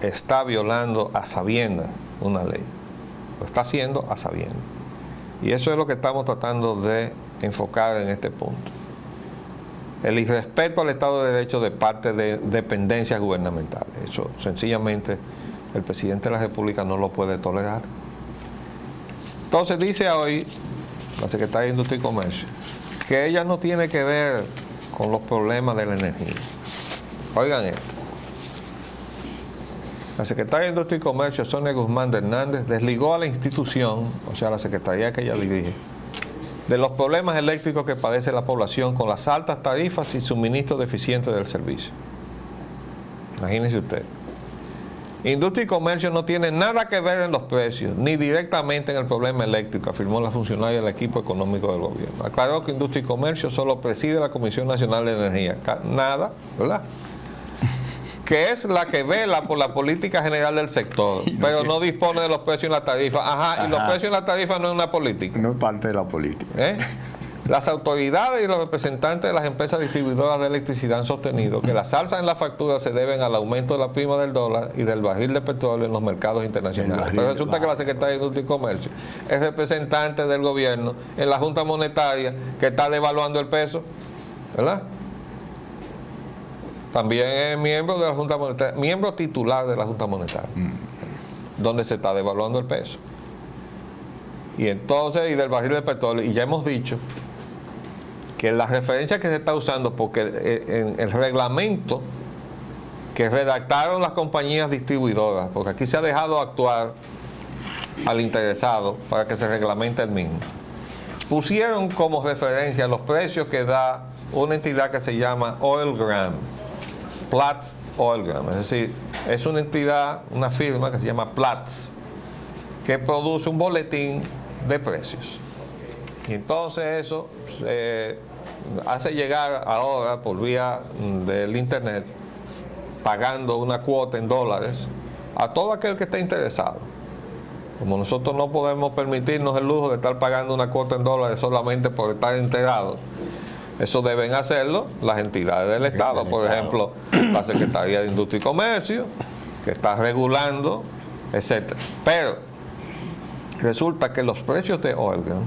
está violando a sabiendas una ley. Lo está haciendo a sabiendas. Y eso es lo que estamos tratando de enfocar en este punto. El irrespeto al Estado de Derecho de parte de dependencias gubernamentales. Eso sencillamente el presidente de la República no lo puede tolerar. Entonces dice hoy la secretaria de Industria y Comercio que ella no tiene que ver con los problemas de la energía. Oigan esto. La secretaria de Industria y Comercio, Sonia Guzmán de Hernández, desligó a la institución, o sea, la secretaría que ella dirige, de los problemas eléctricos que padece la población con las altas tarifas y suministro deficiente del servicio. Imagínense usted. Industria y Comercio no tiene nada que ver en los precios, ni directamente en el problema eléctrico, afirmó la funcionaria del equipo económico del gobierno. Aclaró que Industria y Comercio solo preside la Comisión Nacional de Energía. Nada, ¿verdad? Que es la que vela por la política general del sector, pero no dispone de los precios en la tarifa. Ajá, y los precios en la tarifa no es una política. No es parte de la política. Las autoridades y los representantes de las empresas distribuidoras de electricidad han sostenido que las alzas en la factura se deben al aumento de la prima del dólar y del barril de petróleo en los mercados internacionales. Pero resulta que la Secretaría de Industria y Comercio es representante del gobierno en la Junta Monetaria que está devaluando el peso, ¿verdad? También es miembro de la Junta Monetaria, miembro titular de la Junta Monetaria, donde se está devaluando el peso. Y entonces, y del barril de petróleo, y ya hemos dicho que la referencia que se está usando, porque en el reglamento que redactaron las compañías distribuidoras, porque aquí se ha dejado actuar al interesado para que se reglamente el mismo, pusieron como referencia los precios que da una entidad que se llama Oilgram, Platts Oilgram, es decir, es una entidad, una firma que se llama Platts, que produce un boletín de precios. Y entonces eso hace llegar ahora por vía del internet, pagando una cuota en dólares, a todo aquel que esté interesado. Como nosotros no podemos permitirnos el lujo de estar pagando una cuota en dólares solamente por estar enterados, eso deben hacerlo las entidades del Estado. Por ejemplo, la Secretaría de Industria y Comercio, que está regulando, etc. Pero resulta que los precios de Oilgram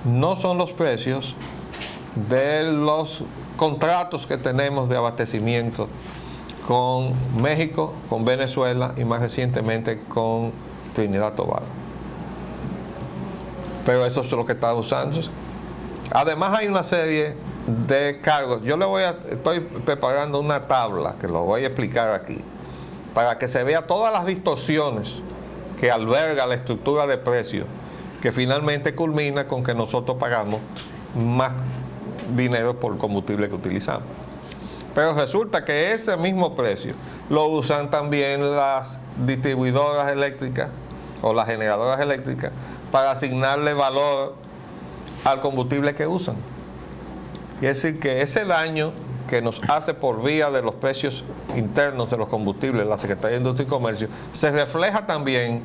no son los precios de los contratos que tenemos de abastecimiento con México, con Venezuela y más recientemente con Trinidad y Tobago. Pero eso es lo que está usando. Además hay una serie de cargos. Yo estoy preparando una tabla que lo voy a explicar aquí, para que se vea todas las distorsiones que alberga la estructura de precios, que finalmente culmina con que nosotros pagamos más dinero por el combustible que utilizamos. Pero resulta que ese mismo precio lo usan también las distribuidoras eléctricas o las generadoras eléctricas para asignarle valor al combustible que usan. Y es decir, que ese daño que nos hace por vía de los precios internos de los combustibles la Secretaría de Industria y Comercio se refleja también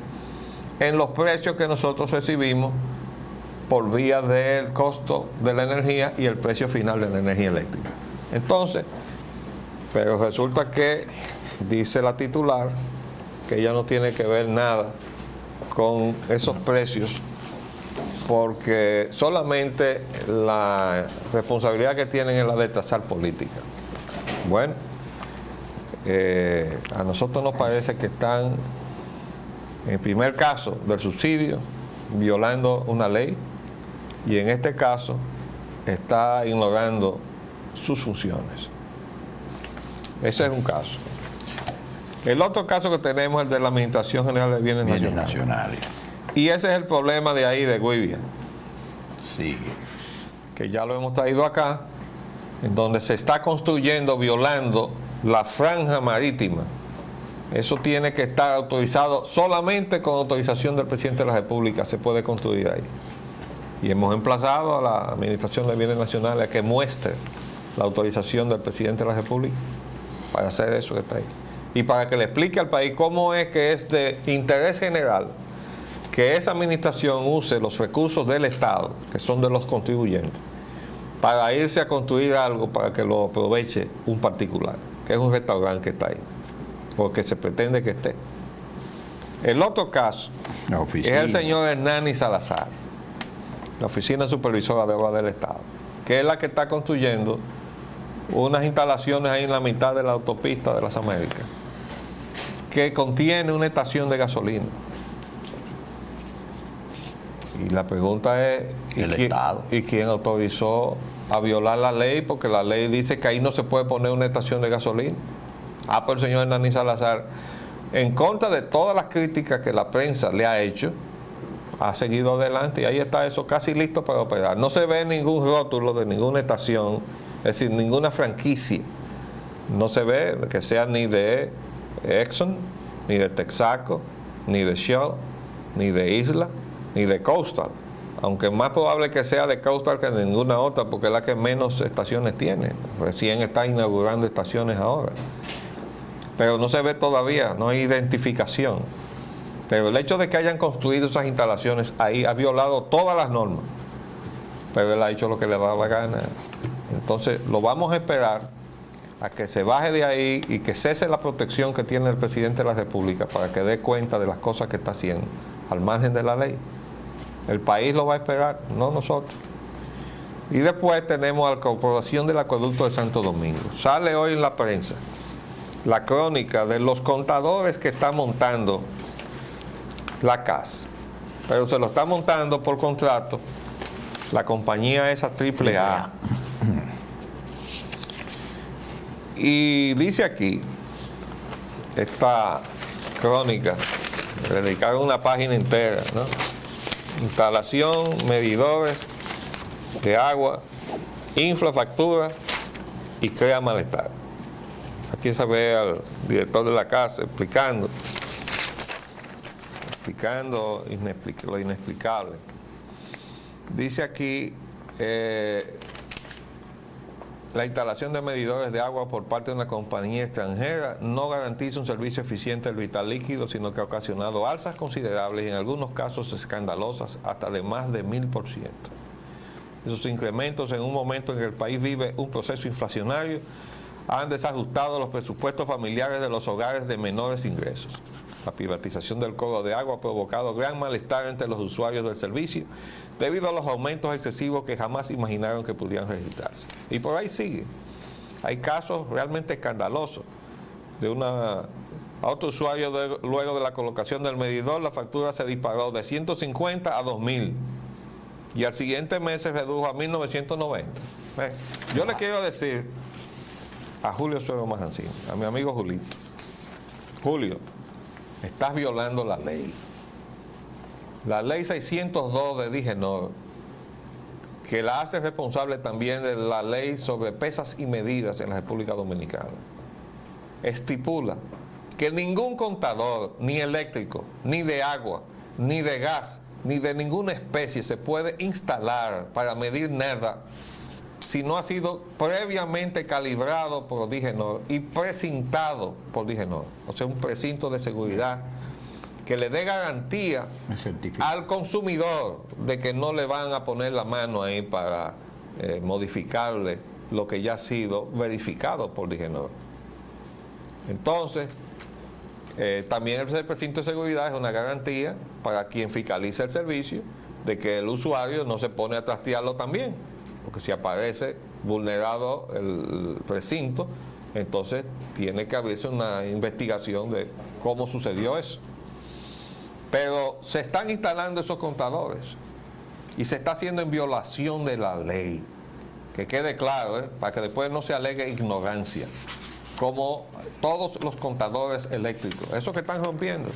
en los precios que nosotros recibimos por vía del costo de la energía y el precio final de la energía eléctrica. Entonces, pero resulta que dice la titular que ella no tiene que ver nada con esos precios, porque solamente la responsabilidad que tienen es la de trazar política. Bueno, a nosotros nos parece que están, en el primer caso del subsidio, violando una ley, y en este caso está ignorando sus funciones. Ese es un caso. El otro caso que tenemos es el de la Administración General de Bienes Nacionales. Y ese es el problema de ahí, de Guivia. Sí. Que ya lo hemos traído acá, en donde se está construyendo, violando la franja marítima. Eso tiene que estar autorizado, solamente con autorización del presidente de la República se puede construir ahí. Y hemos emplazado a la Administración de Bienes Nacionales a que muestre la autorización del presidente de la República para hacer eso que está ahí. Y para que le explique al país cómo es que es de interés general que esa administración use los recursos del Estado, que son de los contribuyentes, para irse a construir algo para que lo aproveche un particular, que es un restaurante que está ahí, o que se pretende que esté. El otro caso es el señor Hernani Salazar, la Oficina Supervisora de Obras del Estado, que es la que está construyendo unas instalaciones ahí en la mitad de la autopista de las Américas, que contiene una estación de gasolina. Y la pregunta es, ¿y quién autorizó a violar la ley? Porque la ley dice que ahí no se puede poner una estación de gasolina. Pero el señor Hernani Salazar, en contra de todas las críticas que la prensa le ha hecho, ha seguido adelante y ahí está eso casi listo para operar. No se ve ningún rótulo de ninguna estación, es decir, ninguna franquicia. No se ve que sea ni de Exxon, ni de Texaco, ni de Shell, ni de Isla, ni de Coastal. Aunque es más probable que sea de Coastal que de ninguna otra, porque es la que menos estaciones tiene. Recién está inaugurando estaciones ahora. Pero no se ve todavía, no hay identificación. Pero el hecho de que hayan construido esas instalaciones ahí ha violado todas las normas. Pero él ha hecho lo que le da la gana. Entonces lo vamos a esperar a que se baje de ahí y que cese la protección que tiene el presidente de la República para que dé cuenta de las cosas que está haciendo, al margen de la ley. El país lo va a esperar, no nosotros. Y después tenemos a la Corporación del Acueducto de Santo Domingo. Sale hoy en la prensa la crónica de los contadores que están montando la casa. Pero se lo está montando por contrato la compañía esa AAA. Y dice aquí, esta crónica, le dedicaron una página entera, ¿no? Instalación, medidores de agua, infla factura y crea malestar. Aquí se ve al director de la casa explicando lo inexplicable. Dice aquí, la instalación de medidores de agua por parte de una compañía extranjera no garantiza un servicio eficiente del vital líquido, sino que ha ocasionado alzas considerables y en algunos casos escandalosas, hasta de más de 1000%. Esos incrementos en un momento en que el país vive un proceso inflacionario han desajustado los presupuestos familiares de los hogares de menores ingresos. La privatización del cobro de agua ha provocado gran malestar entre los usuarios del servicio debido a los aumentos excesivos que jamás imaginaron que pudieran registrarse. Y por ahí sigue. Hay casos realmente escandalosos de a otro usuario luego de la colocación del medidor, la factura se disparó de 150 a 2000 y al siguiente mes se redujo a 1990. Yo le quiero decir a Julio Suero Majancini, a mi amigo Julito: Julio, estás violando la ley. La ley 602 de Digenor, que la hace responsable también de la ley sobre pesas y medidas en la República Dominicana, estipula que ningún contador, ni eléctrico, ni de agua, ni de gas, ni de ninguna especie se puede instalar para medir nada si no ha sido previamente calibrado por Digenor y precintado por Digenor. O sea, un precinto de seguridad que le dé garantía al consumidor de que no le van a poner la mano ahí para modificarle lo que ya ha sido verificado por Digenor. Entonces, también el precinto de seguridad es una garantía para quien fiscaliza el servicio de que el usuario no se pone a trastearlo también, porque si aparece vulnerado el precinto, entonces tiene que abrirse una investigación de cómo sucedió eso. Pero se están instalando esos contadores y se está haciendo en violación de la ley. Que quede claro, para que después no se alegue ignorancia, como todos los contadores eléctricos. Esos que están rompiendo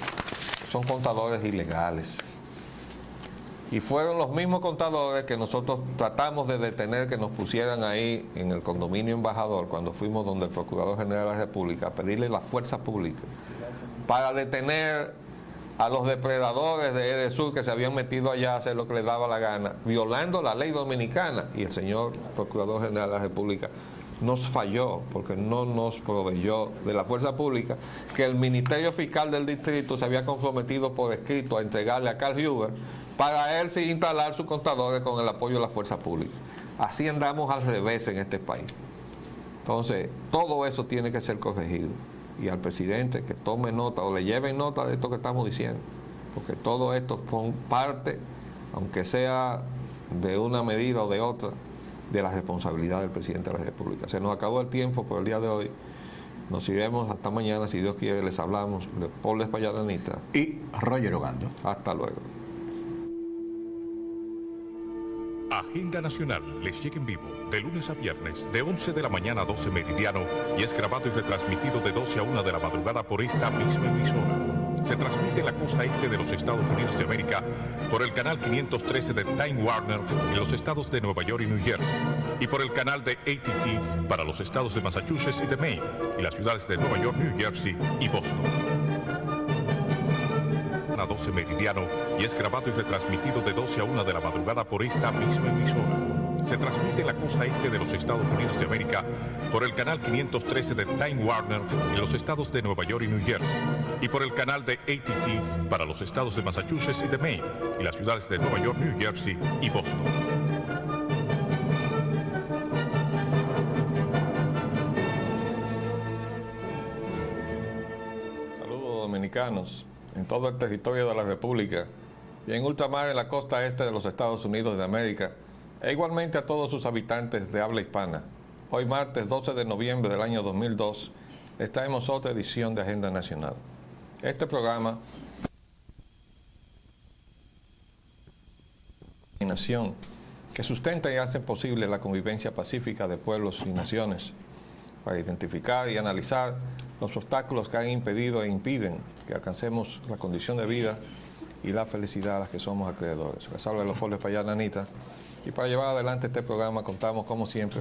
son contadores ilegales. Y fueron los mismos contadores que nosotros tratamos de detener, que nos pusieran ahí en el condominio Embajador, cuando fuimos donde el Procurador General de la República a pedirle la fuerza pública para detener a los depredadores de Edesur que se habían metido allá a hacer lo que les daba la gana, violando la ley dominicana. Y el señor Procurador General de la República nos falló porque no nos proveyó de la fuerza pública que el Ministerio Fiscal del Distrito se había comprometido por escrito a entregarle a Carl Huber para él sí instalar sus contadores con el apoyo de la fuerza pública. Así andamos al revés en este país. Entonces, todo eso tiene que ser corregido. Y al presidente que tome nota o le lleven nota de esto que estamos diciendo, porque todo esto son parte, aunque sea de una medida o de otra, de la responsabilidad del presidente de la República. Se nos acabó el tiempo por el día de hoy. Nos iremos hasta mañana, si Dios quiere. Les hablamos de Paul Espaillanita y Roger Ogando. Hasta luego. Agenda Nacional les llega en vivo de lunes a viernes de 11 de la mañana a 12 meridiano y es grabado y retransmitido de 12 a 1 de la madrugada por esta misma emisora. Se transmite en la costa este de los Estados Unidos de América por el canal 513 de Time Warner en los estados de Nueva York y New Jersey y por el canal de AT&T para los estados de Massachusetts y de Maine y las ciudades de Nueva York, New Jersey y Boston. A 12 meridiano y es grabado y retransmitido de 12 a 1 de la madrugada por esta misma emisora. Se transmite en la costa este de los Estados Unidos de América por el canal 513 de Time Warner en los estados de Nueva York y New Jersey y por el canal de AT&T para los estados de Massachusetts y de Maine y las ciudades de Nueva York, New Jersey y Boston. Saludos dominicanos en todo el territorio de la República y en ultramar en la costa este de los Estados Unidos de América, E igualmente a todos sus habitantes de habla hispana. Hoy martes 12 de noviembre del año 2002 traemos otra edición de Agenda Nacional. Este programa nación que sustenta y hace posible la convivencia pacífica de pueblos y naciones para identificar y analizar los obstáculos que han impedido e impiden que alcancemos la condición de vida y la felicidad a las que somos acreedores. Les habla Leopoldo Espaillat Nanita, y para llevar adelante este programa contamos, como siempre,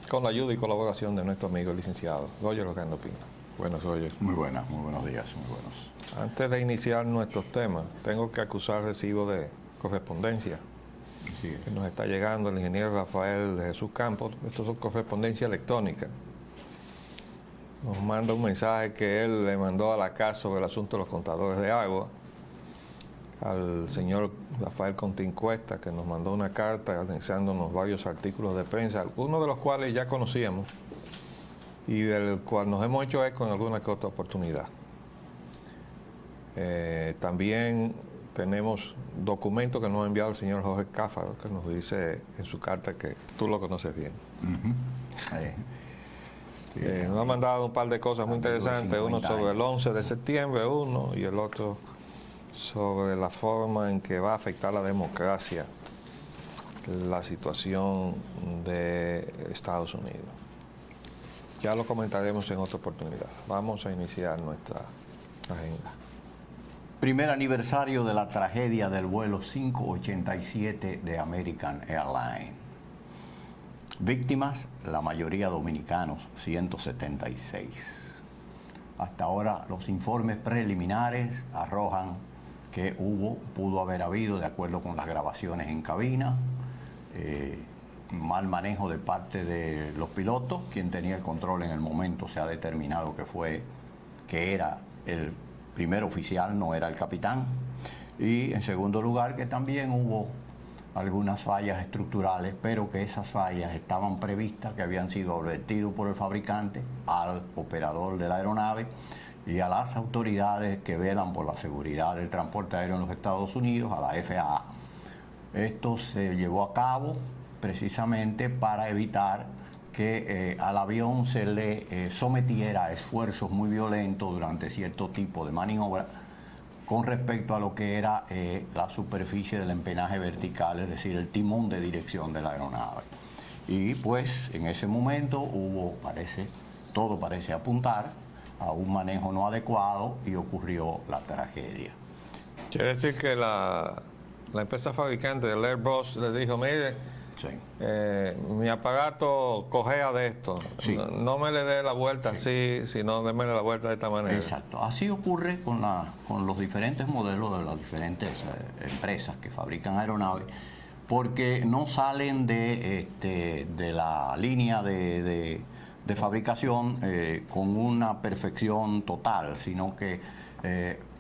con la ayuda y colaboración de nuestro amigo el licenciado Roger Logando Pina. Buenos, Roger. Muy buenas, muy buenos días, muy buenos. Antes de iniciar nuestros temas, tengo que acusar recibo de correspondencia Sí. que nos está llegando el ingeniero Rafael de Jesús Campos. Esto es correspondencia electrónica. Nos manda un mensaje que él le mandó a la CAS sobre el asunto de los contadores de agua, al señor Rafael Contín Cuesta, que nos mandó una carta anexándonos varios artículos de prensa, algunos de los cuales ya conocíamos y del cual nos hemos hecho eco en alguna que otra oportunidad. También tenemos documentos que nos ha enviado el señor Jorge Cáfaro, que nos dice en su carta que tú lo conoces bien. Nos ha mandado un par de cosas muy interesantes, uno sobre el 11 de septiembre, uno, y el otro sobre la forma en que va a afectar la democracia la situación de Estados Unidos. Ya lo comentaremos en otra oportunidad. Vamos a iniciar nuestra agenda. Primer aniversario de la tragedia del vuelo 587 de American Airlines. Víctimas, la mayoría dominicanos, 176. Hasta ahora los informes preliminares arrojan que pudo haber habido, de acuerdo con las grabaciones en cabina, mal manejo de parte de los pilotos. Quien tenía el control en el momento se ha determinado que era el primer oficial, no era el capitán. Y en segundo lugar, que también hubo algunas fallas estructurales, pero que esas fallas estaban previstas, que habían sido advertidos por el fabricante al operador de la aeronave y a las autoridades que velan por la seguridad del transporte aéreo en los Estados Unidos, a la FAA. Esto se llevó a cabo precisamente para evitar que al avión se le sometiera a esfuerzos muy violentos durante cierto tipo de maniobra con respecto a lo que era la superficie del empenaje vertical, es decir, el timón de dirección de la aeronave. Y pues en ese momento todo parece apuntar a un manejo no adecuado y ocurrió la tragedia. Quiere decir que la empresa fabricante del Airbus le dijo, mire, Sí. Mi aparato cojea de esto, Sí. no me le dé la vuelta así, sino démele la vuelta de esta manera. Exacto. Así ocurre con los diferentes modelos de las diferentes empresas que fabrican aeronaves, porque no salen de la línea de fabricación con una perfección total, sino que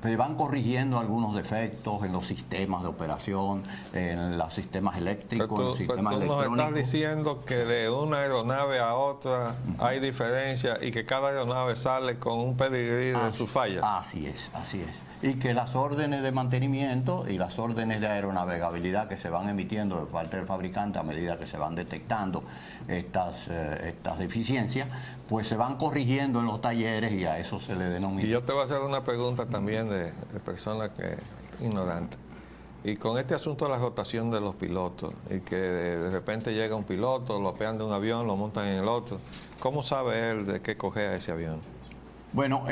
se van corrigiendo algunos defectos en los sistemas de operación, en los sistemas eléctricos, en los sistemas tú nos electrónicos. estás diciendo que de una aeronave a otra hay diferencia y que cada aeronave sale con un pedigrí de sus fallas. Así es, así es. Y que las órdenes de mantenimiento y las órdenes de aeronavegabilidad que se van emitiendo de parte del fabricante a medida que se van detectando estas deficiencias, pues se van corrigiendo en los talleres y a eso se le denomina. Y yo te voy a hacer una pregunta también de personas que ignorantes. Y con este asunto de la rotación de los pilotos, y que de repente llega un piloto, lo apean de un avión, lo montan en el otro, ¿cómo sabe él de qué cojea ese avión? Bueno,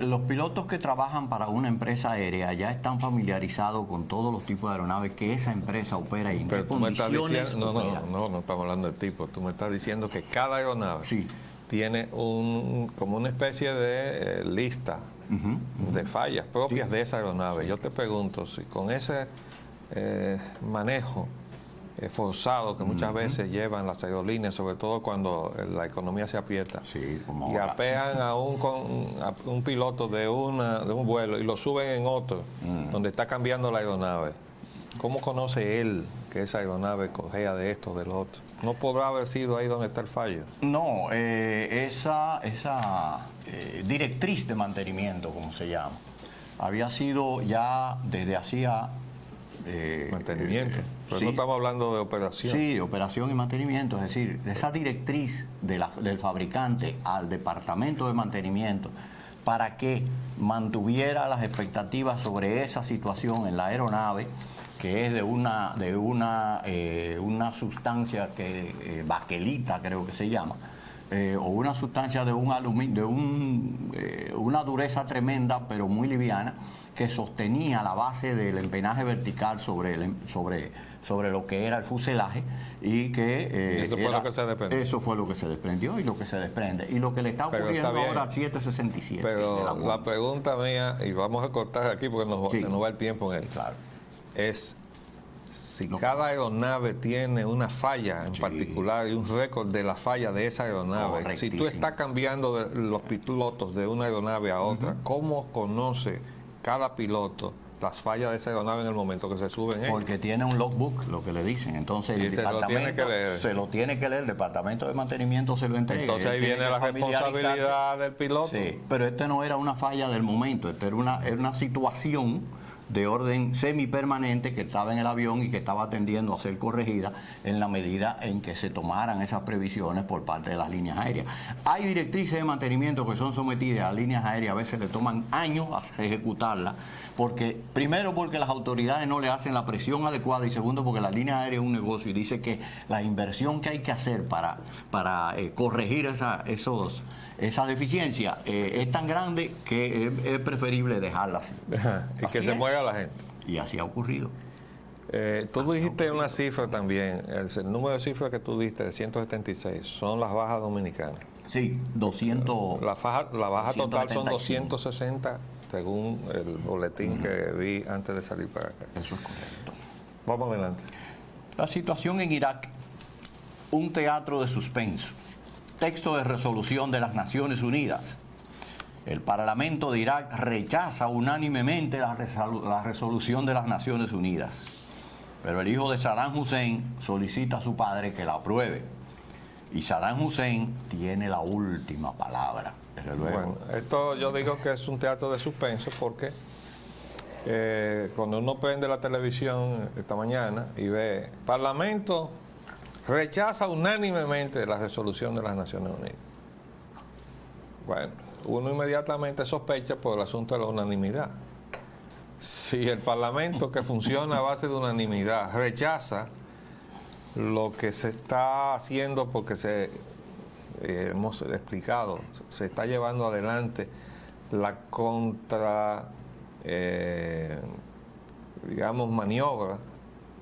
los pilotos que trabajan para una empresa aérea ya están familiarizados con todos los tipos de aeronaves que esa empresa opera y en qué Pero tú me estás condiciones diciendo, opera. no estamos hablando de tipo, tú me estás diciendo que cada aeronave Sí. tiene como una especie de lista de fallas propias de esa aeronave. Yo te pregunto, si con ese manejo forzado que muchas veces llevan las aerolíneas, sobre todo cuando la economía se aprieta, Sí, como y ahora. apean a un piloto de un vuelo y lo suben en otro, donde está cambiando la aeronave. ¿Cómo conoce él que esa aeronave cojea de esto, del otro? ¿No podrá haber sido ahí donde está el fallo? No, esa directriz de mantenimiento, como se llama, había sido ya desde hacía Mantenimiento. Pero sí. no estamos hablando de operación. Sí, operación y mantenimiento, es decir, esa directriz del fabricante al departamento de mantenimiento para que mantuviera las expectativas sobre esa situación en la aeronave, que es de una sustancia que baquelita, creo que se llama, o una sustancia de un aluminio, una dureza tremenda, pero muy liviana, que sostenía la base del empenaje vertical sobre lo que era el fuselaje, y que eso fue lo que se desprendió. Eso fue lo que se desprendió y lo que se desprende. Y lo que le está ocurriendo ahora al 767. Pero la pregunta mía, y vamos a cortar aquí porque Sí. se nos va el tiempo en él, Claro. es si No. cada aeronave tiene una falla en Sí. particular y un récord de la falla de esa aeronave. Si tú Correctísimo. estás cambiando los pilotos de una aeronave a otra, ¿cómo conoce cada piloto las fallas de esa aeronave en el momento que se suben ellos? Porque tiene un logbook, lo que le dicen. Entonces Y el se lo tiene departamento que leer. se lo tiene que leer, el departamento de mantenimiento se lo entrega. Entonces ahí Él tiene viene que la familiarizarse. responsabilidad del piloto. Sí, pero este no era una falla del momento, era una situación de orden semipermanente que estaba en el avión y que estaba atendiendo a ser corregida en la medida en que se tomaran esas previsiones por parte de las líneas aéreas. Hay directrices de mantenimiento que son sometidas a las líneas aéreas, a veces le toman años a ejecutarlas, primero porque las autoridades no le hacen la presión adecuada, y segundo porque la línea aérea es un negocio y dice que la inversión que hay que hacer para corregir esa deficiencia es tan grande que es preferible dejarla así. Y que Así se es. mueva la gente. Y así ha ocurrido. Tú dijiste una cifra también, el número de cifras que tú diste de 176 son las bajas dominicanas. Sí, 200. La baja total son 275. 260 según el boletín que vi antes de salir para acá. Eso es correcto. Vamos adelante. La situación en Irak, un teatro de suspenso. Texto de resolución de las Naciones Unidas. El Parlamento de Irak rechaza unánimemente la resolución de las Naciones Unidas, pero el hijo de Saddam Hussein solicita a su padre que la apruebe. Y Saddam Hussein tiene la última palabra, desde luego. Bueno, esto yo digo que es un teatro de suspenso porque cuando uno prende la televisión esta mañana y ve Parlamento rechaza unánimemente la resolución de las Naciones Unidas. Bueno, uno inmediatamente sospecha por el asunto de la unanimidad. Si el Parlamento, que funciona a base de unanimidad, rechaza lo que se está haciendo porque hemos explicado, se está llevando adelante la maniobra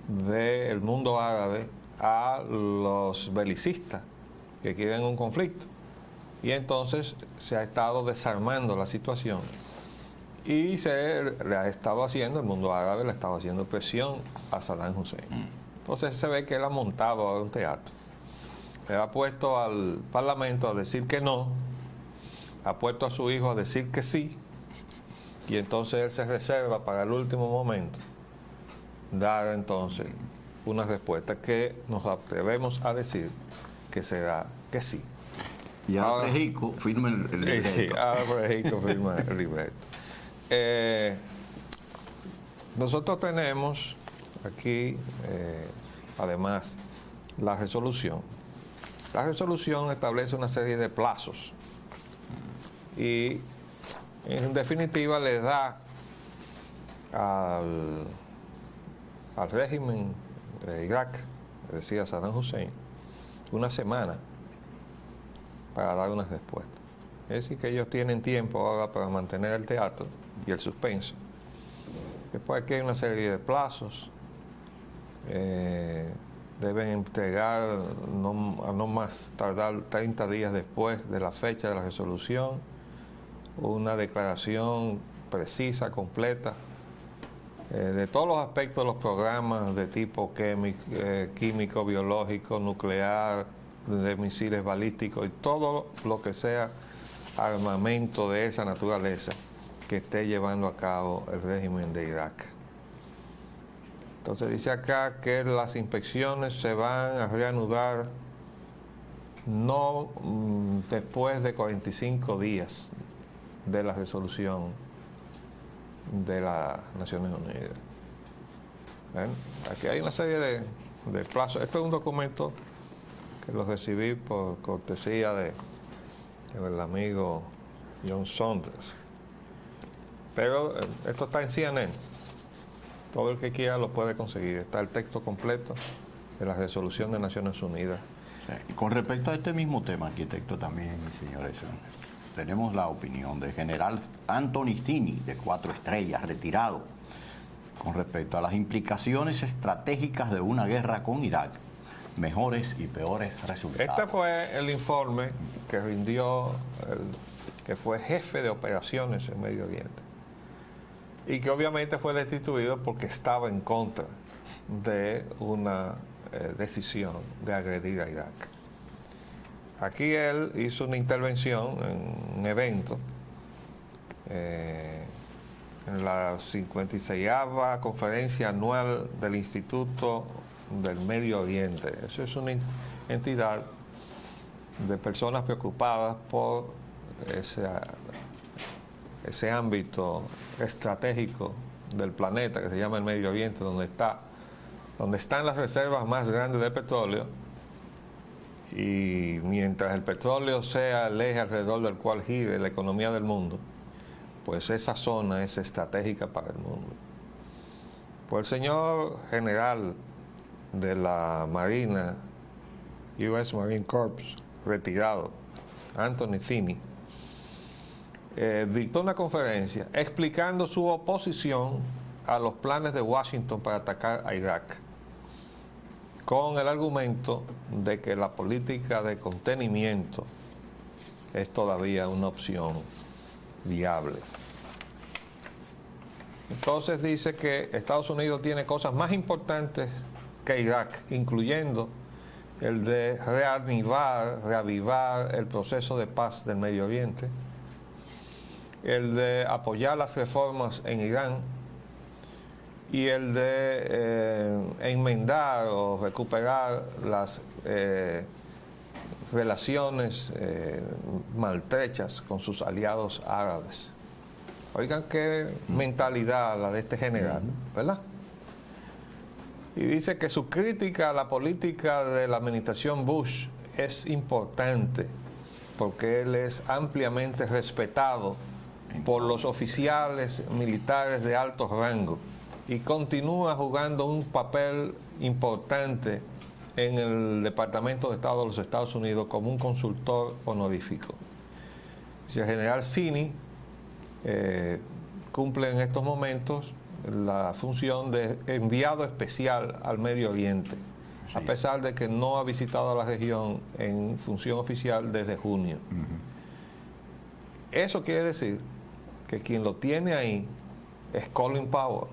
del mundo árabe a los belicistas que quieren un conflicto. Y entonces se ha estado desarmando la situación y se le ha estado haciendo, el mundo árabe le ha estado haciendo presión a Saddam Hussein. Entonces se ve que él ha montado ahora un teatro. Le ha puesto al Parlamento a decir que no, ha puesto a su hijo a decir que sí, y entonces él se reserva para el último momento dar entonces una respuesta que nos atrevemos a decir que será que sí. Y ahora México firma el libreto. Ahora México firma el libreto. Nosotros tenemos aquí, además, la resolución. La resolución establece una serie de plazos y, en definitiva, le da al régimen de Irak, decía Saddam Hussein, una semana para dar una respuesta. Es decir, que ellos tienen tiempo ahora para mantener el teatro y el suspenso. Después aquí hay una serie de plazos. Deben entregar a no más tardar 30 días después de la fecha de la resolución una declaración precisa, completa, de todos los aspectos de los programas de tipo químico, biológico, nuclear, de misiles balísticos y todo lo que sea armamento de esa naturaleza que esté llevando a cabo el régimen de Irak. Entonces dice acá que las inspecciones se van a reanudar no después de 45 días de la resolución de las Naciones Unidas. Bueno, aquí hay una serie de plazos. Este es un documento que lo recibí por cortesía del amigo John Saunders. Pero esto está en CNN. Todo el que quiera lo puede conseguir. Está el texto completo de la resolución de Naciones Unidas. Y con respecto a este mismo tema, arquitecto, también, señores, tenemos la opinión del general Anthony Zinni, de 4 estrellas, retirado, con respecto a las implicaciones estratégicas de una guerra con Irak, mejores y peores resultados. Este fue el informe que rindió que fue jefe de operaciones en Medio Oriente y que obviamente fue destituido porque estaba en contra de una decisión de agredir a Irak. Aquí él hizo una intervención en un evento en la 56ª conferencia anual del Instituto del Medio Oriente. Eso es una entidad de personas preocupadas por ese ámbito estratégico del planeta que se llama el Medio Oriente, donde están las reservas más grandes de petróleo, y mientras el petróleo sea el eje alrededor del cual gire la economía del mundo, pues esa zona es estratégica para el mundo. Pues el señor general de la Marina, US Marine Corps, retirado, Anthony Zinni, dictó una conferencia explicando su oposición a los planes de Washington para atacar a Irak, con el argumento de que la política de contenimiento es todavía una opción viable. Entonces dice que Estados Unidos tiene cosas más importantes que Irak, incluyendo el de reavivar el proceso de paz del Medio Oriente, el de apoyar las reformas en Irán y el de enmendar o recuperar las relaciones maltrechas con sus aliados árabes. Oigan qué mentalidad la de este general, ¿verdad? Y dice que su crítica a la política de la administración Bush es importante porque él es ampliamente respetado por los oficiales militares de alto rango y continúa jugando un papel importante en el Departamento de Estado de los Estados Unidos como un consultor honorífico. Si el general Zinni cumple en estos momentos la función de enviado especial al Medio Oriente, sí, a pesar de que no ha visitado la región en función oficial desde junio. Eso quiere decir que quien lo tiene ahí es Colin Powell.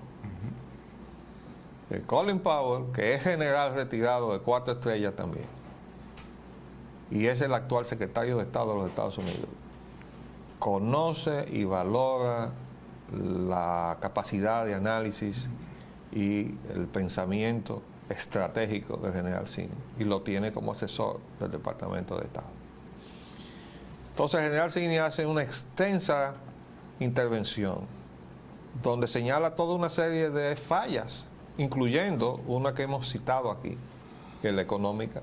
Colin Powell, que es general retirado de 4 estrellas también, y es el actual secretario de Estado de los Estados Unidos, conoce y valora la capacidad de análisis y el pensamiento estratégico del general Zinni, y lo tiene como asesor del Departamento de Estado. Entonces el general Zinni hace una extensa intervención donde señala toda una serie de fallas, incluyendo una que hemos citado aquí, que es la económica.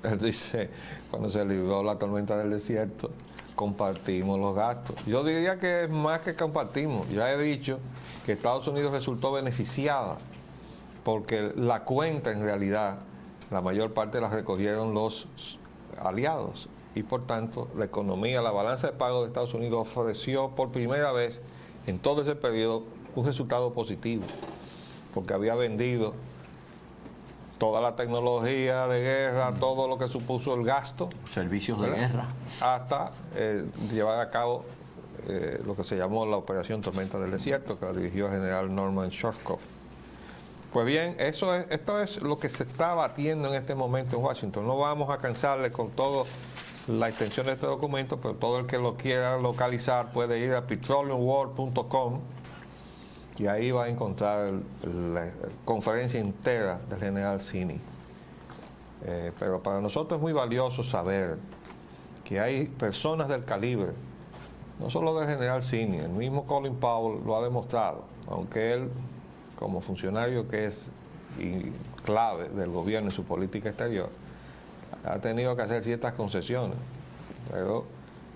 Él dice, cuando se libró la tormenta del desierto, compartimos los gastos. Yo diría que es más que compartimos. Ya he dicho que Estados Unidos resultó beneficiada porque la cuenta en realidad, la mayor parte la recogieron los aliados y por tanto la economía, la balanza de pago de Estados Unidos ofreció por primera vez en todo ese periodo un resultado positivo, porque había vendido toda la tecnología de guerra, todo lo que supuso el gasto. Servicios de ¿verdad? guerra. Hasta llevar a cabo lo que se llamó la Operación Tormenta del Desierto, que la dirigió el general Norman Schwarzkopf. Pues bien, esto es lo que se está batiendo en este momento en Washington. No vamos a cansarle con toda la extensión de este documento, pero todo el que lo quiera localizar puede ir a petroleumworld.com y ahí va a encontrar la conferencia entera del general Zinni. Pero para nosotros es muy valioso saber que hay personas del calibre, no solo del general Zinni, el mismo Colin Powell lo ha demostrado, aunque él, como funcionario que es y clave del gobierno en su política exterior, ha tenido que hacer ciertas concesiones. Pero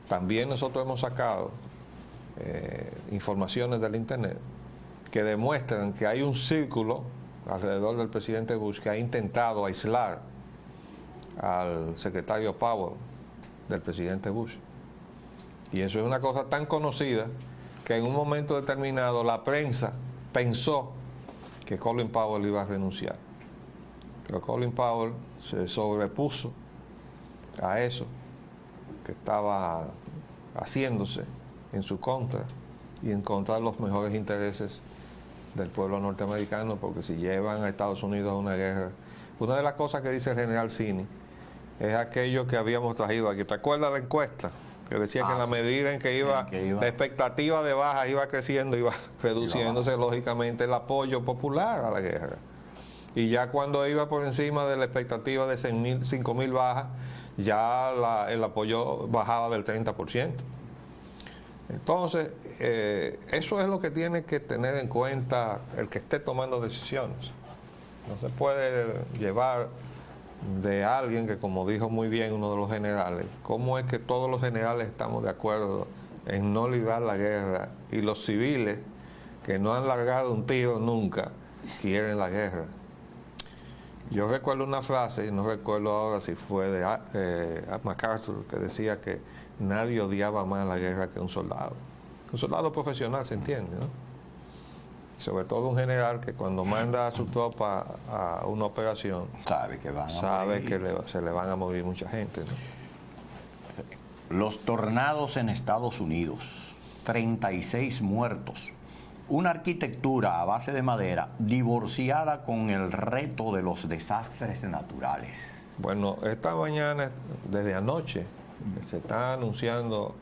también nosotros hemos sacado informaciones del Internet que demuestran que hay un círculo alrededor del presidente Bush que ha intentado aislar al secretario Powell del presidente Bush. Y eso es una cosa tan conocida que en un momento determinado la prensa pensó que Colin Powell iba a renunciar. Pero Colin Powell se sobrepuso a eso que estaba haciéndose en su contra y en contra de los mejores intereses del pueblo norteamericano, porque si llevan a Estados Unidos a una guerra, una de las cosas que dice el general Zinni es aquello que habíamos traído aquí. ¿Te acuerdas de la encuesta? Que decía que en la medida en que iba la expectativa de bajas iba creciendo, iba reduciéndose lógicamente el apoyo popular a la guerra. Y ya cuando iba por encima de la expectativa de 5.000 bajas, ya el apoyo bajaba del 30%. Entonces, eso es lo que tiene que tener en cuenta el que esté tomando decisiones. No se puede llevar de alguien que, como dijo muy bien uno de los generales, cómo es que todos los generales estamos de acuerdo en no librar la guerra y los civiles que no han largado un tiro nunca quieren la guerra. Yo recuerdo una frase, no recuerdo ahora si fue de MacArthur, que decía que nadie odiaba más la guerra que un soldado. Un soldado profesional, se entiende, ¿no? Sobre todo un general que cuando manda a su tropa a una operación sabe que se le van a morir mucha gente, ¿no? Los tornados en Estados Unidos, 36 muertos. Una arquitectura a base de madera divorciada con el reto de los desastres naturales. Bueno, esta mañana, desde anoche, se está anunciando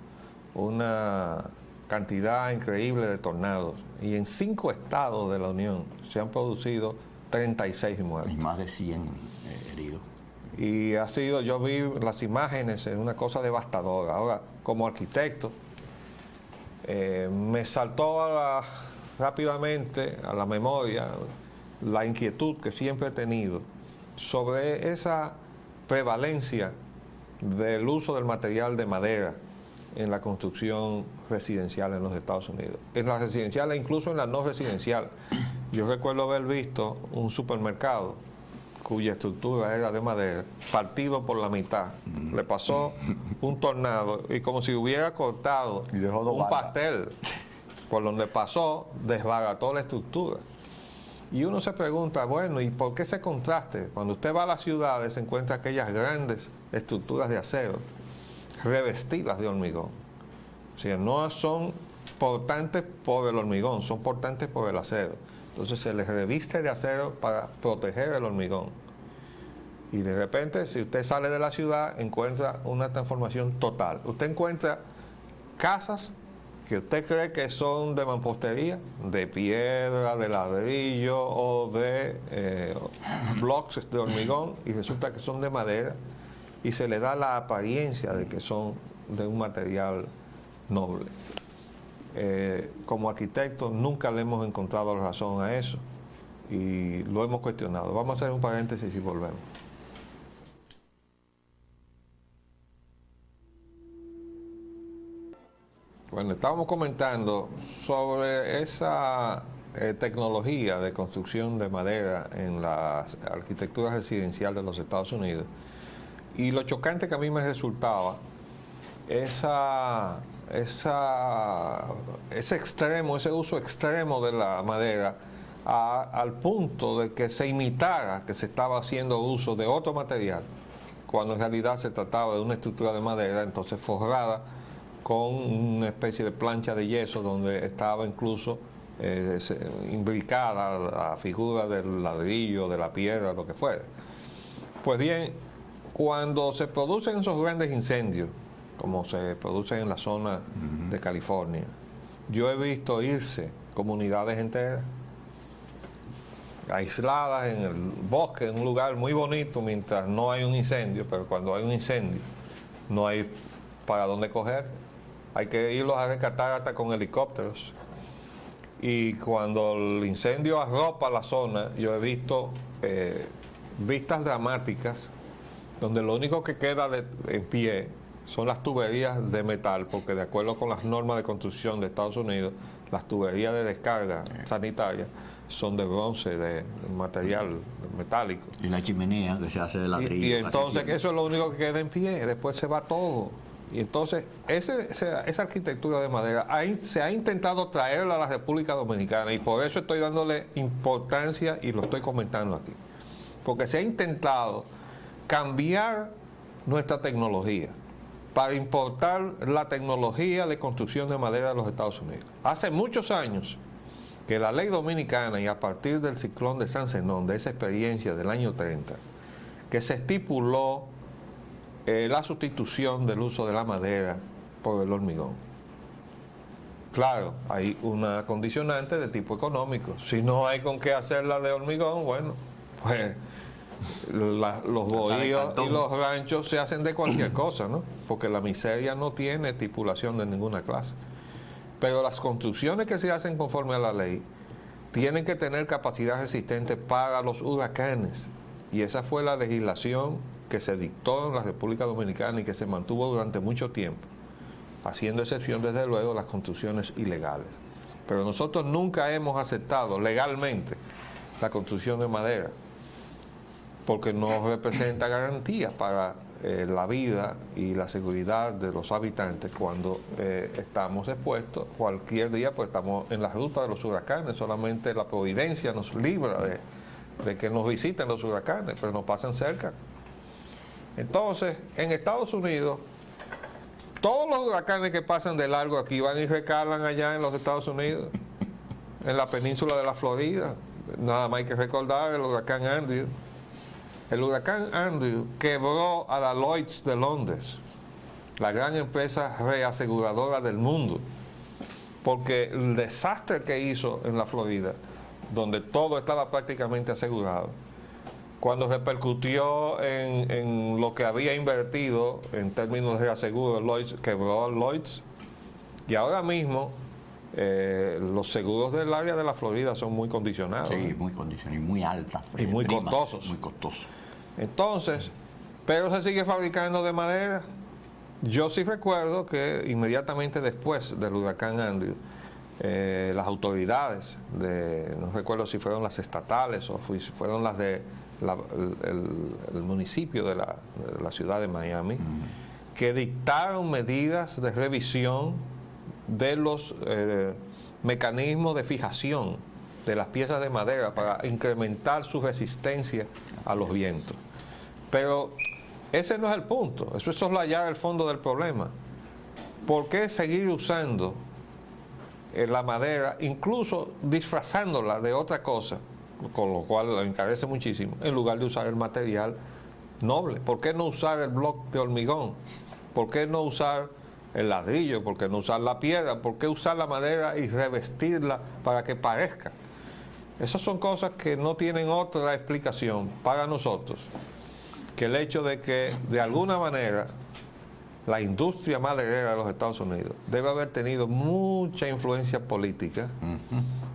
una cantidad increíble de tornados y en 5 estados de la Unión se han producido 36 muertos. Y más de 100 heridos. Y ha sido, yo vi las imágenes, es una cosa devastadora. Ahora, como arquitecto, me saltó rápidamente a la memoria la inquietud que siempre he tenido sobre esa prevalencia del uso del material de madera en la construcción residencial en los Estados Unidos. En la residencial e incluso en la no residencial. Yo recuerdo haber visto un supermercado cuya estructura era de madera, partido por la mitad. Le pasó un tornado y como si hubiera cortado un pastel por donde pasó, desbarató la estructura. Y uno se pregunta, bueno, ¿y por qué ese contraste? Cuando usted va a las ciudades se encuentra aquellas grandes estructuras de acero revestidas de hormigón. O sea, no son portantes por el hormigón, son portantes por el acero. Entonces se les reviste de acero para proteger el hormigón. Y de repente, si usted sale de la ciudad, encuentra una transformación total. Usted encuentra casas que usted cree que son de mampostería, de piedra, de ladrillo o de bloques de hormigón, y resulta que son de madera y se le da la apariencia de que son de un material noble. Como arquitectos nunca le hemos encontrado razón a eso y lo hemos cuestionado. Vamos a hacer un paréntesis y volvemos. Bueno, estábamos comentando sobre esa tecnología de construcción de madera en la arquitectura residencial de los Estados Unidos. Y lo chocante que a mí me resultaba ese extremo, ese uso extremo de la madera al punto de que se imitara que se estaba haciendo uso de otro material, cuando en realidad se trataba de una estructura de madera, entonces forrada con una especie de plancha de yeso donde estaba incluso imbricada la figura del ladrillo, de la piedra, lo que fuera. Pues bien, cuando se producen esos grandes incendios, como se producen en la zona de California, yo he visto irse comunidades enteras, aisladas en el bosque, en un lugar muy bonito mientras no hay un incendio, pero cuando hay un incendio no hay para dónde coger, hay que irlos a rescatar hasta con helicópteros. y cuando el incendio arropa la zona, yo he visto vistas dramáticas donde lo único que queda en pie son las tuberías de metal, porque de acuerdo con las normas de construcción de Estados Unidos, las tuberías de descarga sanitaria son de bronce, de material metálico. Y la chimenea que se hace de ladrillo. Y entonces eso es lo único que queda en pie, después se va todo. Y entonces esa arquitectura de madera se ha intentado traerla a la República Dominicana, y por eso estoy dándole importancia y lo estoy comentando aquí. Porque se ha intentado cambiar nuestra tecnología para importar la tecnología de construcción de madera de los Estados Unidos. Hace muchos años que la ley dominicana, y a partir del ciclón de San Zenón, de esa experiencia del año 30, que se estipuló la sustitución del uso de la madera por el hormigón. Claro, hay una condicionante de tipo económico. Si no hay con qué hacerla de hormigón, bueno, pues los bohíos y los ranchos se hacen de cualquier cosa, ¿no? Porque la miseria no tiene estipulación de ninguna clase. Pero las construcciones que se hacen conforme a la ley tienen que tener capacidad resistente para los huracanes. Y esa fue la legislación que se dictó en la República Dominicana y que se mantuvo durante mucho tiempo, haciendo excepción desde luego las construcciones ilegales. Pero nosotros nunca hemos aceptado legalmente la construcción de madera, porque no representa garantía para la vida y la seguridad de los habitantes cuando estamos expuestos. Cualquier día pues estamos en la ruta de los huracanes, solamente la providencia nos libra de que nos visiten los huracanes, pero nos pasan cerca. Entonces, en Estados Unidos, todos los huracanes que pasan de largo aquí van y recalan allá en los Estados Unidos, en la península de la Florida. Nada más hay que recordar el huracán Andrew. El huracán Andrew quebró a la Lloyd's de Londres, la gran empresa reaseguradora del mundo, porque el desastre que hizo en la Florida, donde todo estaba prácticamente asegurado, cuando repercutió en lo que había invertido en términos de aseguro, Lloyd's quebró a Lloyd's, y ahora mismo los seguros del área de la Florida son muy condicionados. Sí, muy condicionados y muy altas. Y muy costosos. Muy costosos. Entonces, pero se sigue fabricando de madera. Yo sí recuerdo que inmediatamente después del huracán Andrew, las autoridades, no recuerdo si fueron las estatales o fueron las de el municipio de la ciudad de Miami, que dictaron medidas de revisión de los mecanismos de fijación de las piezas de madera para incrementar su resistencia a los vientos. Pero ese no es el punto, eso es soslayar el fondo del problema. ¿Por qué seguir usando la madera, incluso disfrazándola de otra cosa, con lo cual la encarece muchísimo, en lugar de usar el material noble? ¿Por qué no usar el bloque de hormigón? ¿Por qué no usar el ladrillo? ¿Por qué no usar la piedra? ¿Por qué usar la madera y revestirla para que parezca? Esas son cosas que no tienen otra explicación para nosotros que el hecho de que, de alguna manera, la industria maderera de los Estados Unidos debe haber tenido mucha influencia política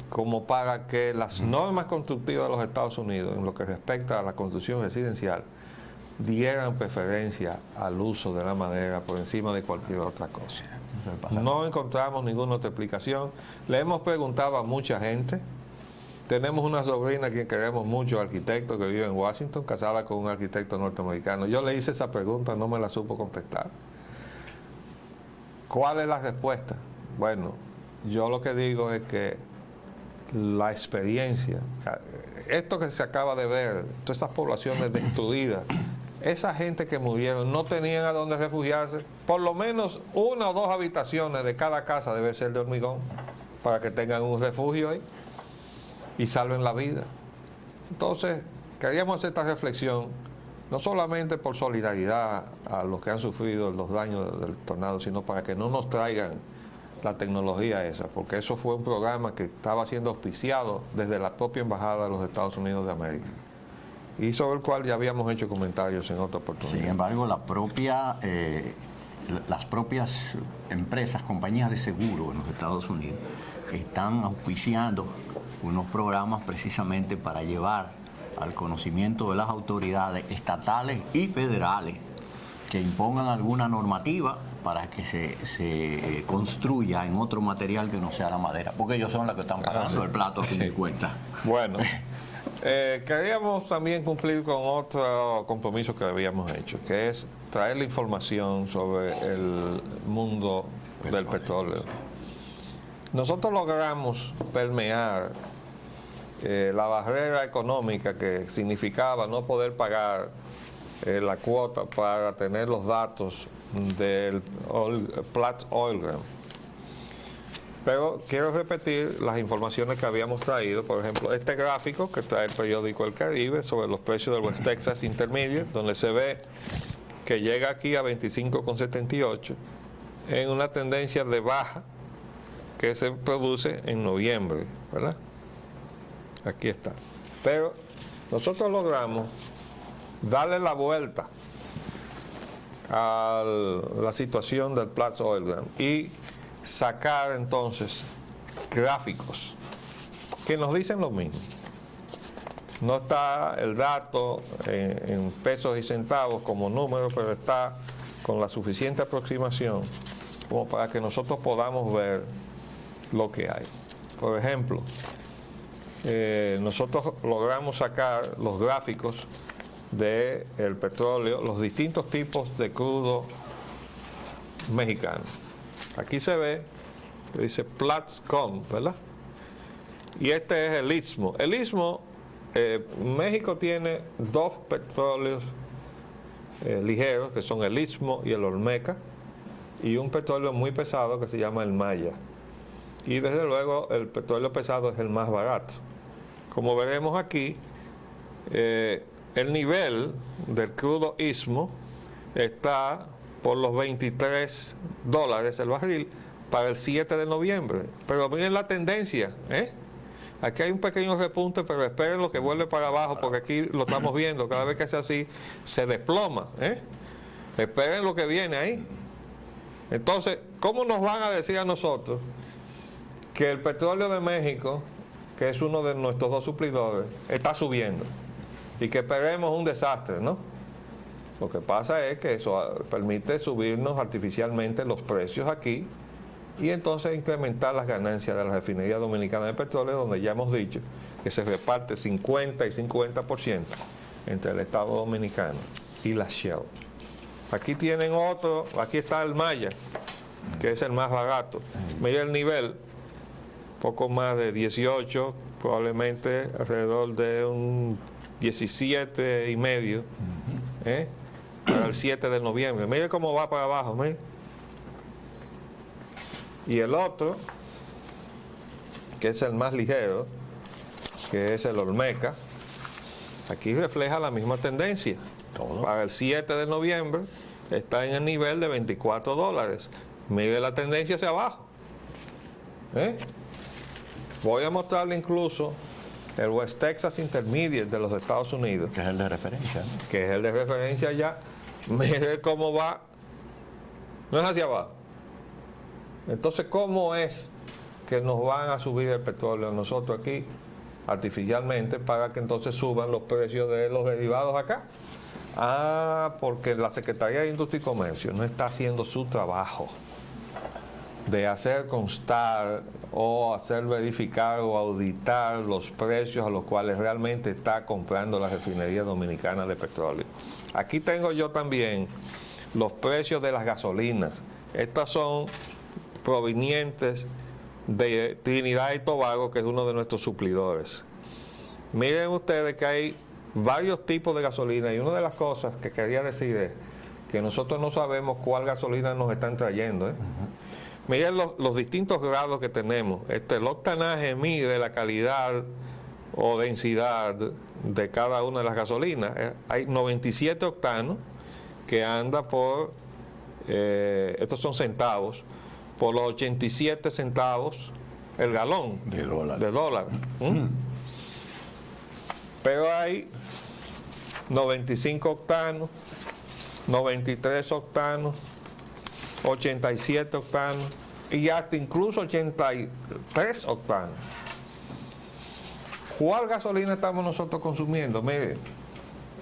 como para que las normas constructivas de los Estados Unidos en lo que respecta a la construcción residencial dieran preferencia al uso de la madera por encima de cualquier otra cosa. No encontramos ninguna otra explicación. Le hemos preguntado a mucha gente. Tenemos una sobrina a quien queremos mucho, arquitecto, que vive en Washington, casada con un arquitecto norteamericano. Yo le hice esa pregunta, no me la supo contestar. ¿Cuál es la respuesta? Bueno, yo lo que digo es que la experiencia, esto que se acaba de ver, todas estas poblaciones destruidas, esa gente que murieron no tenían a dónde refugiarse. Por lo menos 1 o 2 habitaciones de cada casa debe ser de hormigón para que tengan un refugio ahí y salven la vida. Entonces, queríamos hacer esta reflexión, no solamente por solidaridad a los que han sufrido los daños del tornado, sino para que no nos traigan la tecnología esa, porque eso fue un programa que estaba siendo auspiciado desde la propia Embajada de los Estados Unidos de América, y sobre el cual ya habíamos hecho comentarios en otra oportunidad. Sin embargo, las propias empresas, compañías de seguro en los Estados Unidos, están auspiciando unos programas precisamente para llevar al conocimiento de las autoridades estatales y federales que impongan alguna normativa para que se construya en otro material que no sea la madera, porque ellos son los que están pagando el plato a fin de cuentas. Bueno, queríamos también cumplir con otro compromiso que habíamos hecho, que es traer la información sobre el mundo del petróleo. Nosotros logramos permear la barrera económica que significaba no poder pagar la cuota para tener los datos del Platts Oilgram. Pero quiero repetir las informaciones que habíamos traído. Por ejemplo, este gráfico que trae el periódico El Caribe sobre los precios del West Texas Intermediate, donde se ve que llega aquí a 25,78 en una tendencia de baja que se produce en noviembre, ¿verdad? Aquí está. Pero nosotros logramos darle la vuelta a la situación del Platts Oilgram y sacar entonces gráficos que nos dicen lo mismo. No está el dato en pesos y centavos como número, pero está con la suficiente aproximación como para que nosotros podamos ver lo que hay. Por ejemplo, nosotros logramos sacar los gráficos del petróleo, los distintos tipos de crudo mexicano. Aquí se ve, dice Plattscom, ¿verdad? Y este es el Istmo. El Istmo, México tiene dos petróleos ligeros, que son el Istmo y el Olmeca, y un petróleo muy pesado que se llama el Maya. Y desde luego el petróleo pesado es el más barato. Como veremos aquí, el nivel del crudo Istmo está por los $23 el barril para el 7 de noviembre. Pero miren la tendencia, Aquí hay un pequeño repunte, pero esperen lo que vuelve para abajo, porque aquí lo estamos viendo, cada vez que hace así, se desploma, Esperen lo que viene ahí. Entonces, ¿cómo nos van a decir a nosotros que el petróleo de México, que es uno de nuestros dos suplidores, está subiendo? Y que esperemos un desastre, ¿no? Lo que pasa es que eso permite subirnos artificialmente los precios aquí y entonces incrementar las ganancias de la refinería dominicana de petróleo, donde ya hemos dicho que se reparte 50 y 50% entre el Estado Dominicano y la Shell. Aquí tienen otro, aquí está el Maya, que es el más barato. Mira el nivel, poco más de 18, probablemente alrededor de un 17 y medio, para el 7 de noviembre. Mire cómo va para abajo, mire. Y el otro, que es el más ligero, que es el Olmeca, aquí refleja la misma tendencia. Para el 7 de noviembre está en el nivel de $24. Mire la tendencia hacia abajo. Voy a mostrarle incluso el West Texas Intermediate de los Estados Unidos, Que es el de referencia, ¿no? que es el de referencia ya. Mire cómo va. No es hacia abajo. Entonces, ¿cómo es que nos van a subir el petróleo nosotros aquí artificialmente para que entonces suban los precios de los derivados acá? Porque la Secretaría de Industria y Comercio no está haciendo su trabajo de hacer constar o hacer verificar o auditar los precios a los cuales realmente está comprando la refinería dominicana de petróleo. Aquí tengo yo también los precios de las gasolinas. Estas son provenientes de Trinidad y Tobago, que es uno de nuestros suplidores. Miren ustedes que hay varios tipos de gasolina, y una de las cosas que quería decir es que nosotros no sabemos cuál gasolina nos están trayendo. Miren los distintos grados que tenemos. El octanaje mide la calidad o densidad de cada una de las gasolinas. Hay 97 octanos que anda por, estos son centavos, por los 87 centavos el galón De dólar. de dólar. Pero hay 95 octanos, 93 octanos, 87 octanos, y hasta incluso 83 octanos. ¿Cuál gasolina estamos nosotros consumiendo? Mire,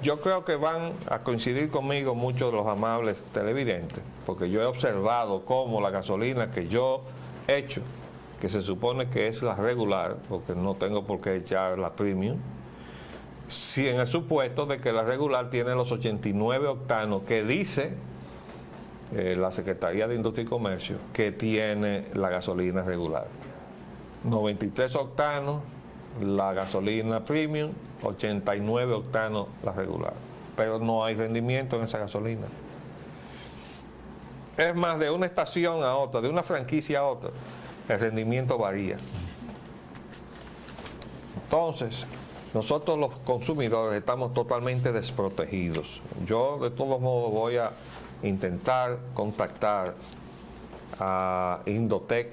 yo creo que van a coincidir conmigo muchos de los amables televidentes, porque yo he observado cómo la gasolina que yo he hecho, que se supone que es la regular, porque no tengo por qué echar la premium, si en el supuesto de que la regular tiene los 89 octanos que dice la Secretaría de Industria y Comercio que tiene la gasolina regular. 93 octanos la gasolina premium, 89 octanos la regular. Pero no hay rendimiento en esa gasolina. Es más, de una estación a otra, de una franquicia a otra, el rendimiento varía. Entonces, nosotros los consumidores estamos totalmente desprotegidos. Yo de todos modos voy a intentar contactar a Indotec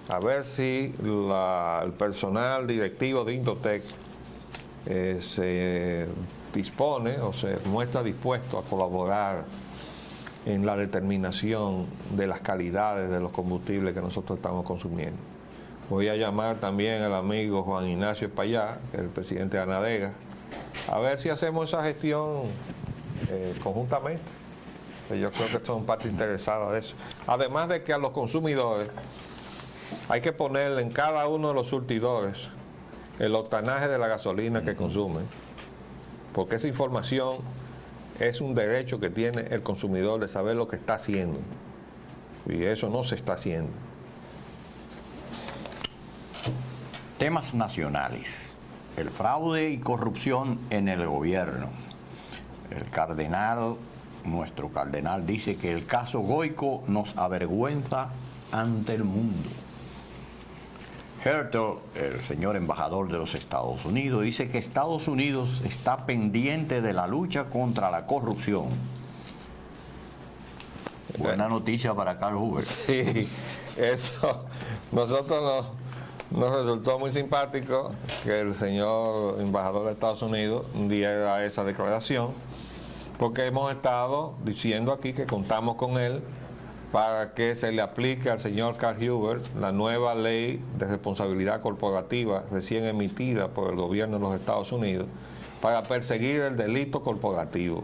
a ver si el personal directivo de Indotec se dispone o se muestra dispuesto a colaborar en la determinación de las calidades de los combustibles que nosotros estamos consumiendo. Voy a llamar también al amigo Juan Ignacio Espallá, que es el presidente de Anadega, a ver si hacemos esa gestión conjuntamente. Yo creo que son parte interesada de eso. Además de que a los consumidores hay que ponerle en cada uno de los surtidores el octanaje de la gasolina que consumen, porque esa información es un derecho que tiene el consumidor de saber lo que está haciendo, y eso no se está haciendo. Temas nacionales. El fraude y corrupción en el gobierno. Nuestro cardenal dice que el caso Goico nos avergüenza ante el mundo. Hertel, el señor embajador de los Estados Unidos, dice que Estados Unidos está pendiente de la lucha contra la corrupción. Buena noticia para Carl Hoover. Sí, eso nosotros nos resultó muy simpático que el señor embajador de Estados Unidos diera esa declaración, porque hemos estado diciendo aquí que contamos con él para que se le aplique al señor Carl Hoover la nueva ley de responsabilidad corporativa recién emitida por el gobierno de los Estados Unidos para perseguir el delito corporativo.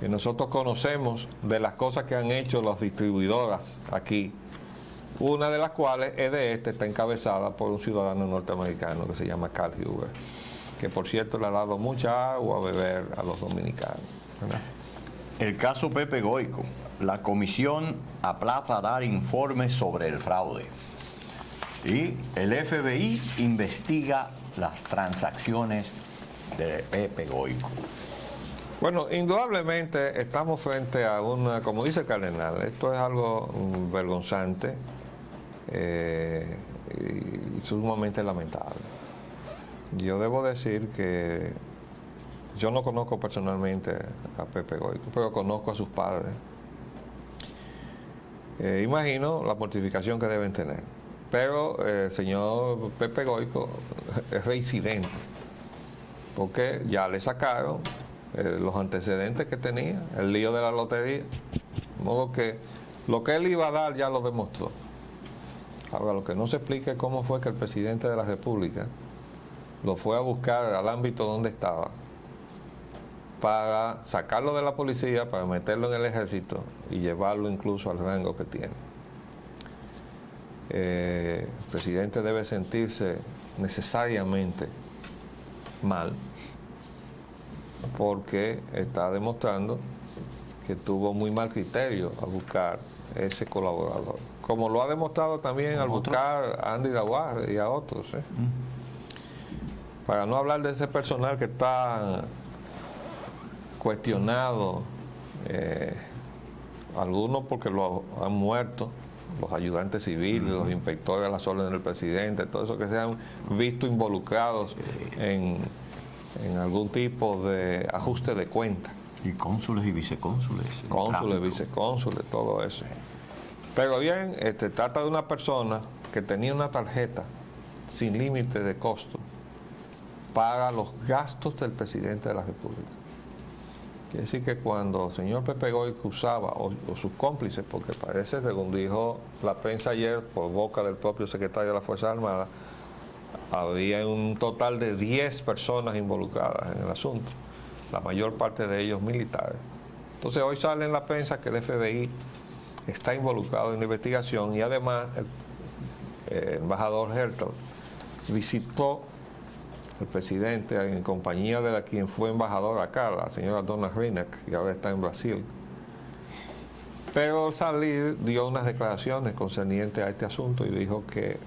Y nosotros conocemos de las cosas que han hecho las distribuidoras aquí, una de las cuales es está encabezada por un ciudadano norteamericano que se llama Carl Hoover, que por cierto le ha dado mucha agua a beber a los dominicanos, ¿verdad? El caso Pepe Goico. La comisión aplaza dar informes sobre el fraude. Y el FBI investiga las transacciones de Pepe Goico. Bueno, indudablemente estamos frente a una, como dice el cardenal, esto es algo vergonzante y sumamente lamentable. Yo debo decir que yo no conozco personalmente a Pepe Goico, pero conozco a sus padres. Imagino la mortificación que deben tener. Pero el señor Pepe Goico es reincidente, porque ya le sacaron los antecedentes que tenía, el lío de la lotería. De modo que lo que él iba a dar ya lo demostró. Ahora, lo que no se explica es cómo fue que el presidente de la República lo fue a buscar al ámbito donde estaba para sacarlo de la policía, para meterlo en el ejército y llevarlo incluso al rango que tiene. El presidente debe sentirse necesariamente mal, porque está demostrando que tuvo muy mal criterio al buscar ese colaborador, como lo ha demostrado también al buscar a Andy Daguarre y a otros, para no hablar de ese personal que está cuestionado, algunos porque lo han muerto, los ayudantes civiles, los inspectores de las órdenes del presidente, todo eso que se han visto involucrados en algún tipo de ajuste de cuentas. Y cónsules y vicecónsules. Cónsules, vicecónsules, todo eso. Pero bien, trata de una persona que tenía una tarjeta sin límite de costo para los gastos del presidente de la República. Quiere decir que cuando el señor Pepe Goico usaba, o sus cómplices, porque parece, según dijo la prensa ayer, por boca del propio secretario de la Fuerza Armada, había un total de 10 personas involucradas en el asunto, la mayor parte de ellos militares. Entonces hoy sale en la prensa que el FBI está involucrado en la investigación y además el embajador Hertel visitó el presidente en compañía de quien fue embajador acá, la señora Donna Hrinak, que ahora está en Brasil. Pero al salir dio unas declaraciones concernientes a este asunto y dijo que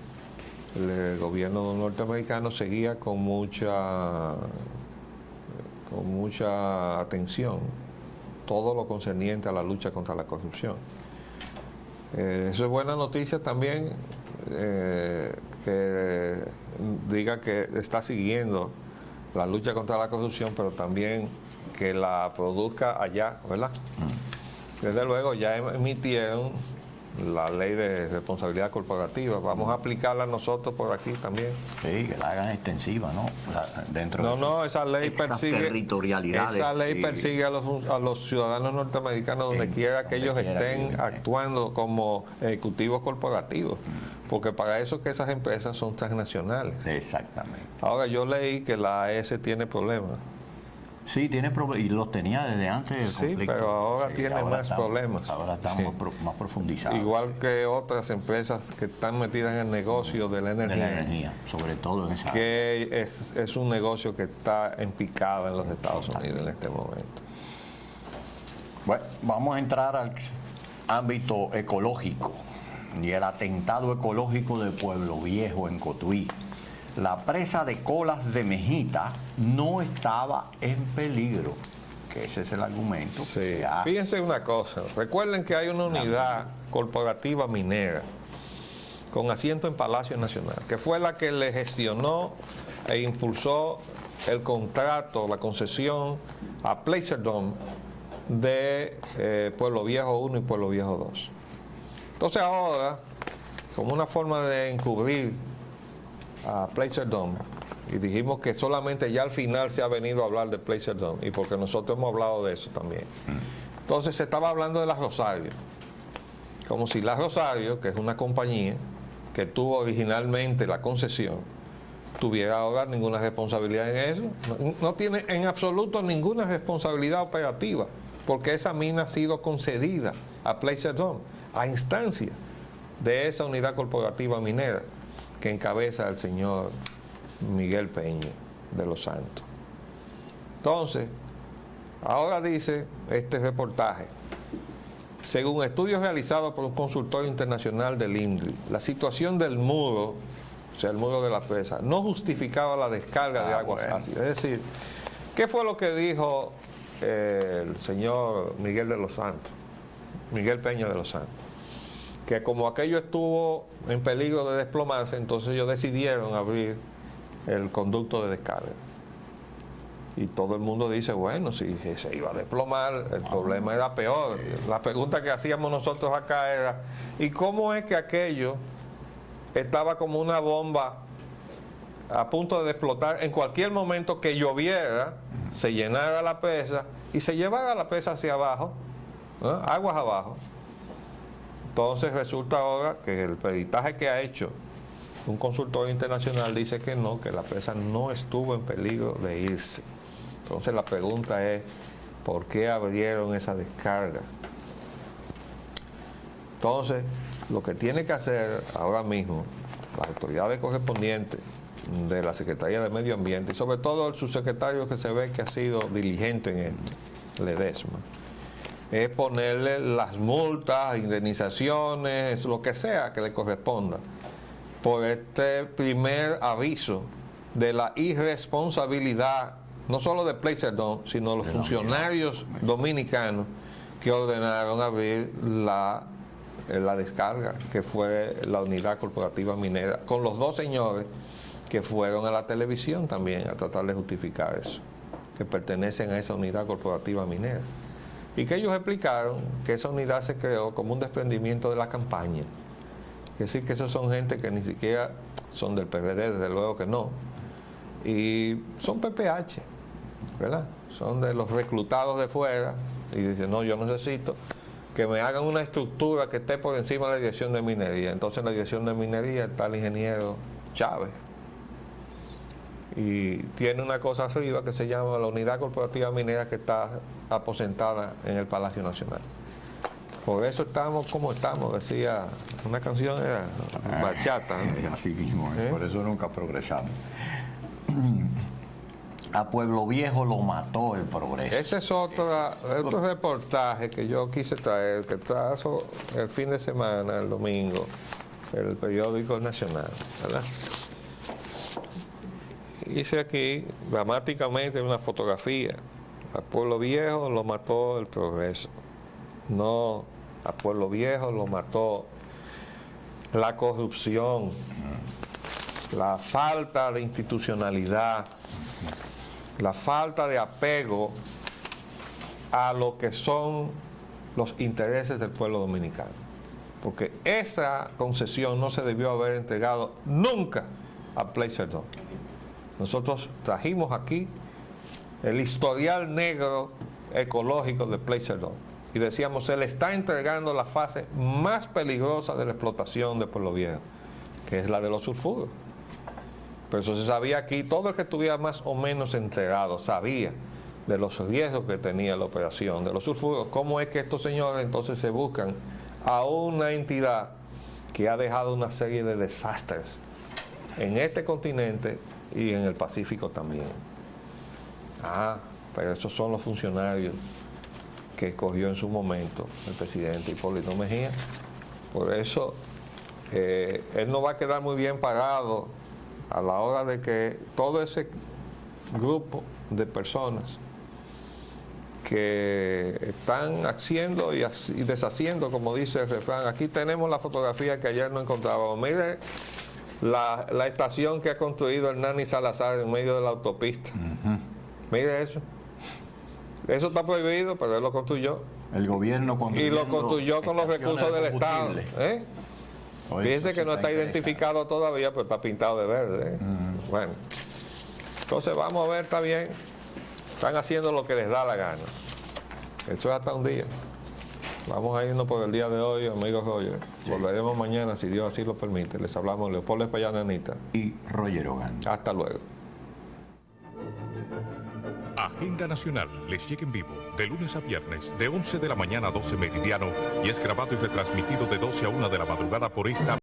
el gobierno norteamericano seguía con mucha atención todo lo concerniente a la lucha contra la corrupción. Eso es buena noticia también, que diga que está siguiendo la lucha contra la corrupción, pero también que la produzca allá, ¿verdad? Desde luego ya emitieron la ley de responsabilidad corporativa, vamos a aplicarla nosotros por aquí también. Sí, que la hagan extensiva, ¿no? O sea, dentro de Esa ley persigue persigue a los ciudadanos norteamericanos donde quiera que ellos estén actuando como ejecutivos corporativos, porque para eso que esas empresas son transnacionales. Exactamente. Ahora yo leí que la AES tiene problemas. Sí, tiene problemas, y los tenía desde antes del Sí, conflicto. pero ahora tiene más problemas. Ahora estamos más profundizados. Igual que otras empresas que están metidas en el negocio de la energía. De la energía, sobre todo en esa área. Que es un negocio que está en picada en los Estados Unidos en este momento. Bueno, vamos a entrar al ámbito ecológico y el atentado ecológico de Pueblo Viejo en Cotuí. La presa de Colas de Mejita no estaba en peligro, que ese es el argumento. Sí. Fíjense una cosa, recuerden que hay una unidad corporativa minera con asiento en Palacio Nacional, que fue la que le gestionó e impulsó el contrato, la concesión a Placerdome de Pueblo Viejo 1 y Pueblo Viejo 2. Entonces ahora, como una forma de encubrir a Placerdome, y dijimos que solamente ya al final se ha venido a hablar de Placerdome, y porque nosotros hemos hablado de eso también. Entonces se estaba hablando de la Rosario, como si la Rosario, que es una compañía que tuvo originalmente la concesión, tuviera ahora ninguna responsabilidad en eso. No tiene en absoluto ninguna responsabilidad operativa, porque esa mina ha sido concedida a Placerdome a instancia de esa unidad corporativa minera que encabeza el señor Miguel Peña de los Santos. Entonces, ahora dice este reportaje: según estudios realizados por un consultor internacional del INDRI, la situación del muro, o sea, el muro de la presa, no justificaba la descarga de aguas ácidas. Es decir, ¿qué fue lo que dijo el señor Miguel de los Santos, Miguel Peña de los Santos? Que como aquello estuvo en peligro de desplomarse, entonces ellos decidieron abrir el conducto de descarga. Y todo el mundo dice, bueno, si se iba a desplomar, el problema era peor. La pregunta que hacíamos nosotros acá era, ¿y cómo es que aquello estaba como una bomba a punto de explotar en cualquier momento que lloviera, se llenara la presa y se llevara la presa hacia abajo, ¿no? Aguas abajo? Entonces resulta ahora que el peritaje que ha hecho un consultor internacional dice que no, que la presa no estuvo en peligro de irse. Entonces la pregunta es, ¿por qué abrieron esa descarga? Entonces, lo que tiene que hacer ahora mismo las autoridades correspondientes de la Secretaría de Medio Ambiente, y sobre todo el subsecretario que se ve que ha sido diligente en esto, Ledesma, es ponerle las multas, indemnizaciones, lo que sea que le corresponda, por este primer aviso de la irresponsabilidad, no solo de Placerdome, sino de los funcionarios dominicanos que ordenaron abrir la descarga, que fue la unidad corporativa minera, con los dos señores que fueron a la televisión también a tratar de justificar eso, que pertenecen a esa unidad corporativa minera. Y que ellos explicaron que esa unidad se creó como un desprendimiento de la campaña. Es decir, que esos son gente que ni siquiera son del PRD, desde luego que no. Y son PPH. ¿verdad? Son de los reclutados de fuera y dicen, no, yo necesito que me hagan una estructura que esté por encima de la dirección de minería. Entonces en la dirección de minería está el ingeniero Chávez y tiene una cosa arriba que se llama la Unidad Corporativa Minera, que está aposentada en el Palacio Nacional. Por eso estamos como estamos, decía una canción, era bachata, ¿no? Así mismo, por eso nunca progresamos. A Pueblo Viejo lo mató el progreso. Ese es otro reportaje que yo quise traer, que trajo el fin de semana, el domingo, el periódico Nacional, ¿verdad? Hice aquí dramáticamente una fotografía. A Pueblo Viejo lo mató el progreso. No, a Pueblo Viejo lo mató la corrupción, la falta de institucionalidad, la falta de apego a lo que son los intereses del pueblo dominicano. Porque esa concesión no se debió haber entregado nunca a Placer Dome. Nosotros trajimos aquí el historial negro ecológico de Placer Dome y decíamos, se le está entregando la fase más peligrosa de la explotación de Pueblo Viejo, que es la de los sulfuros. Pero eso se sabía aquí, todo el que estuviera más o menos enterado sabía de los riesgos que tenía la operación de los sulfuros. ¿Cómo es que estos señores entonces se buscan a una entidad que ha dejado una serie de desastres en este continente y en el Pacífico también? Pero esos son los funcionarios que escogió en su momento el presidente Hipólito Mejía. Por eso él no va a quedar muy bien parado a la hora de que todo ese grupo de personas que están haciendo y deshaciendo, como dice el refrán. Aquí tenemos la fotografía que ayer no encontrábamos. Mire la estación que ha construido Hernani Salazar en medio de la autopista. Mire eso. Eso está prohibido, pero él lo construyó. El gobierno y lo construyó con los recursos del Estado. Fíjense que no está identificado todavía, pero está pintado de verde. Bueno, entonces vamos a ver, está bien. Están haciendo lo que les da la gana. Eso es hasta un día. Vamos a irnos por el día de hoy, amigo Roger. Sí. Volveremos mañana, si Dios así lo permite. Les hablamos Leopoldo Espallana Anita y Roger Hogan. Hasta luego. Agenda Nacional les llega en vivo de lunes a viernes de 11 de la mañana a 12 meridiano y es grabado y retransmitido de 12 a 1 de la madrugada por esta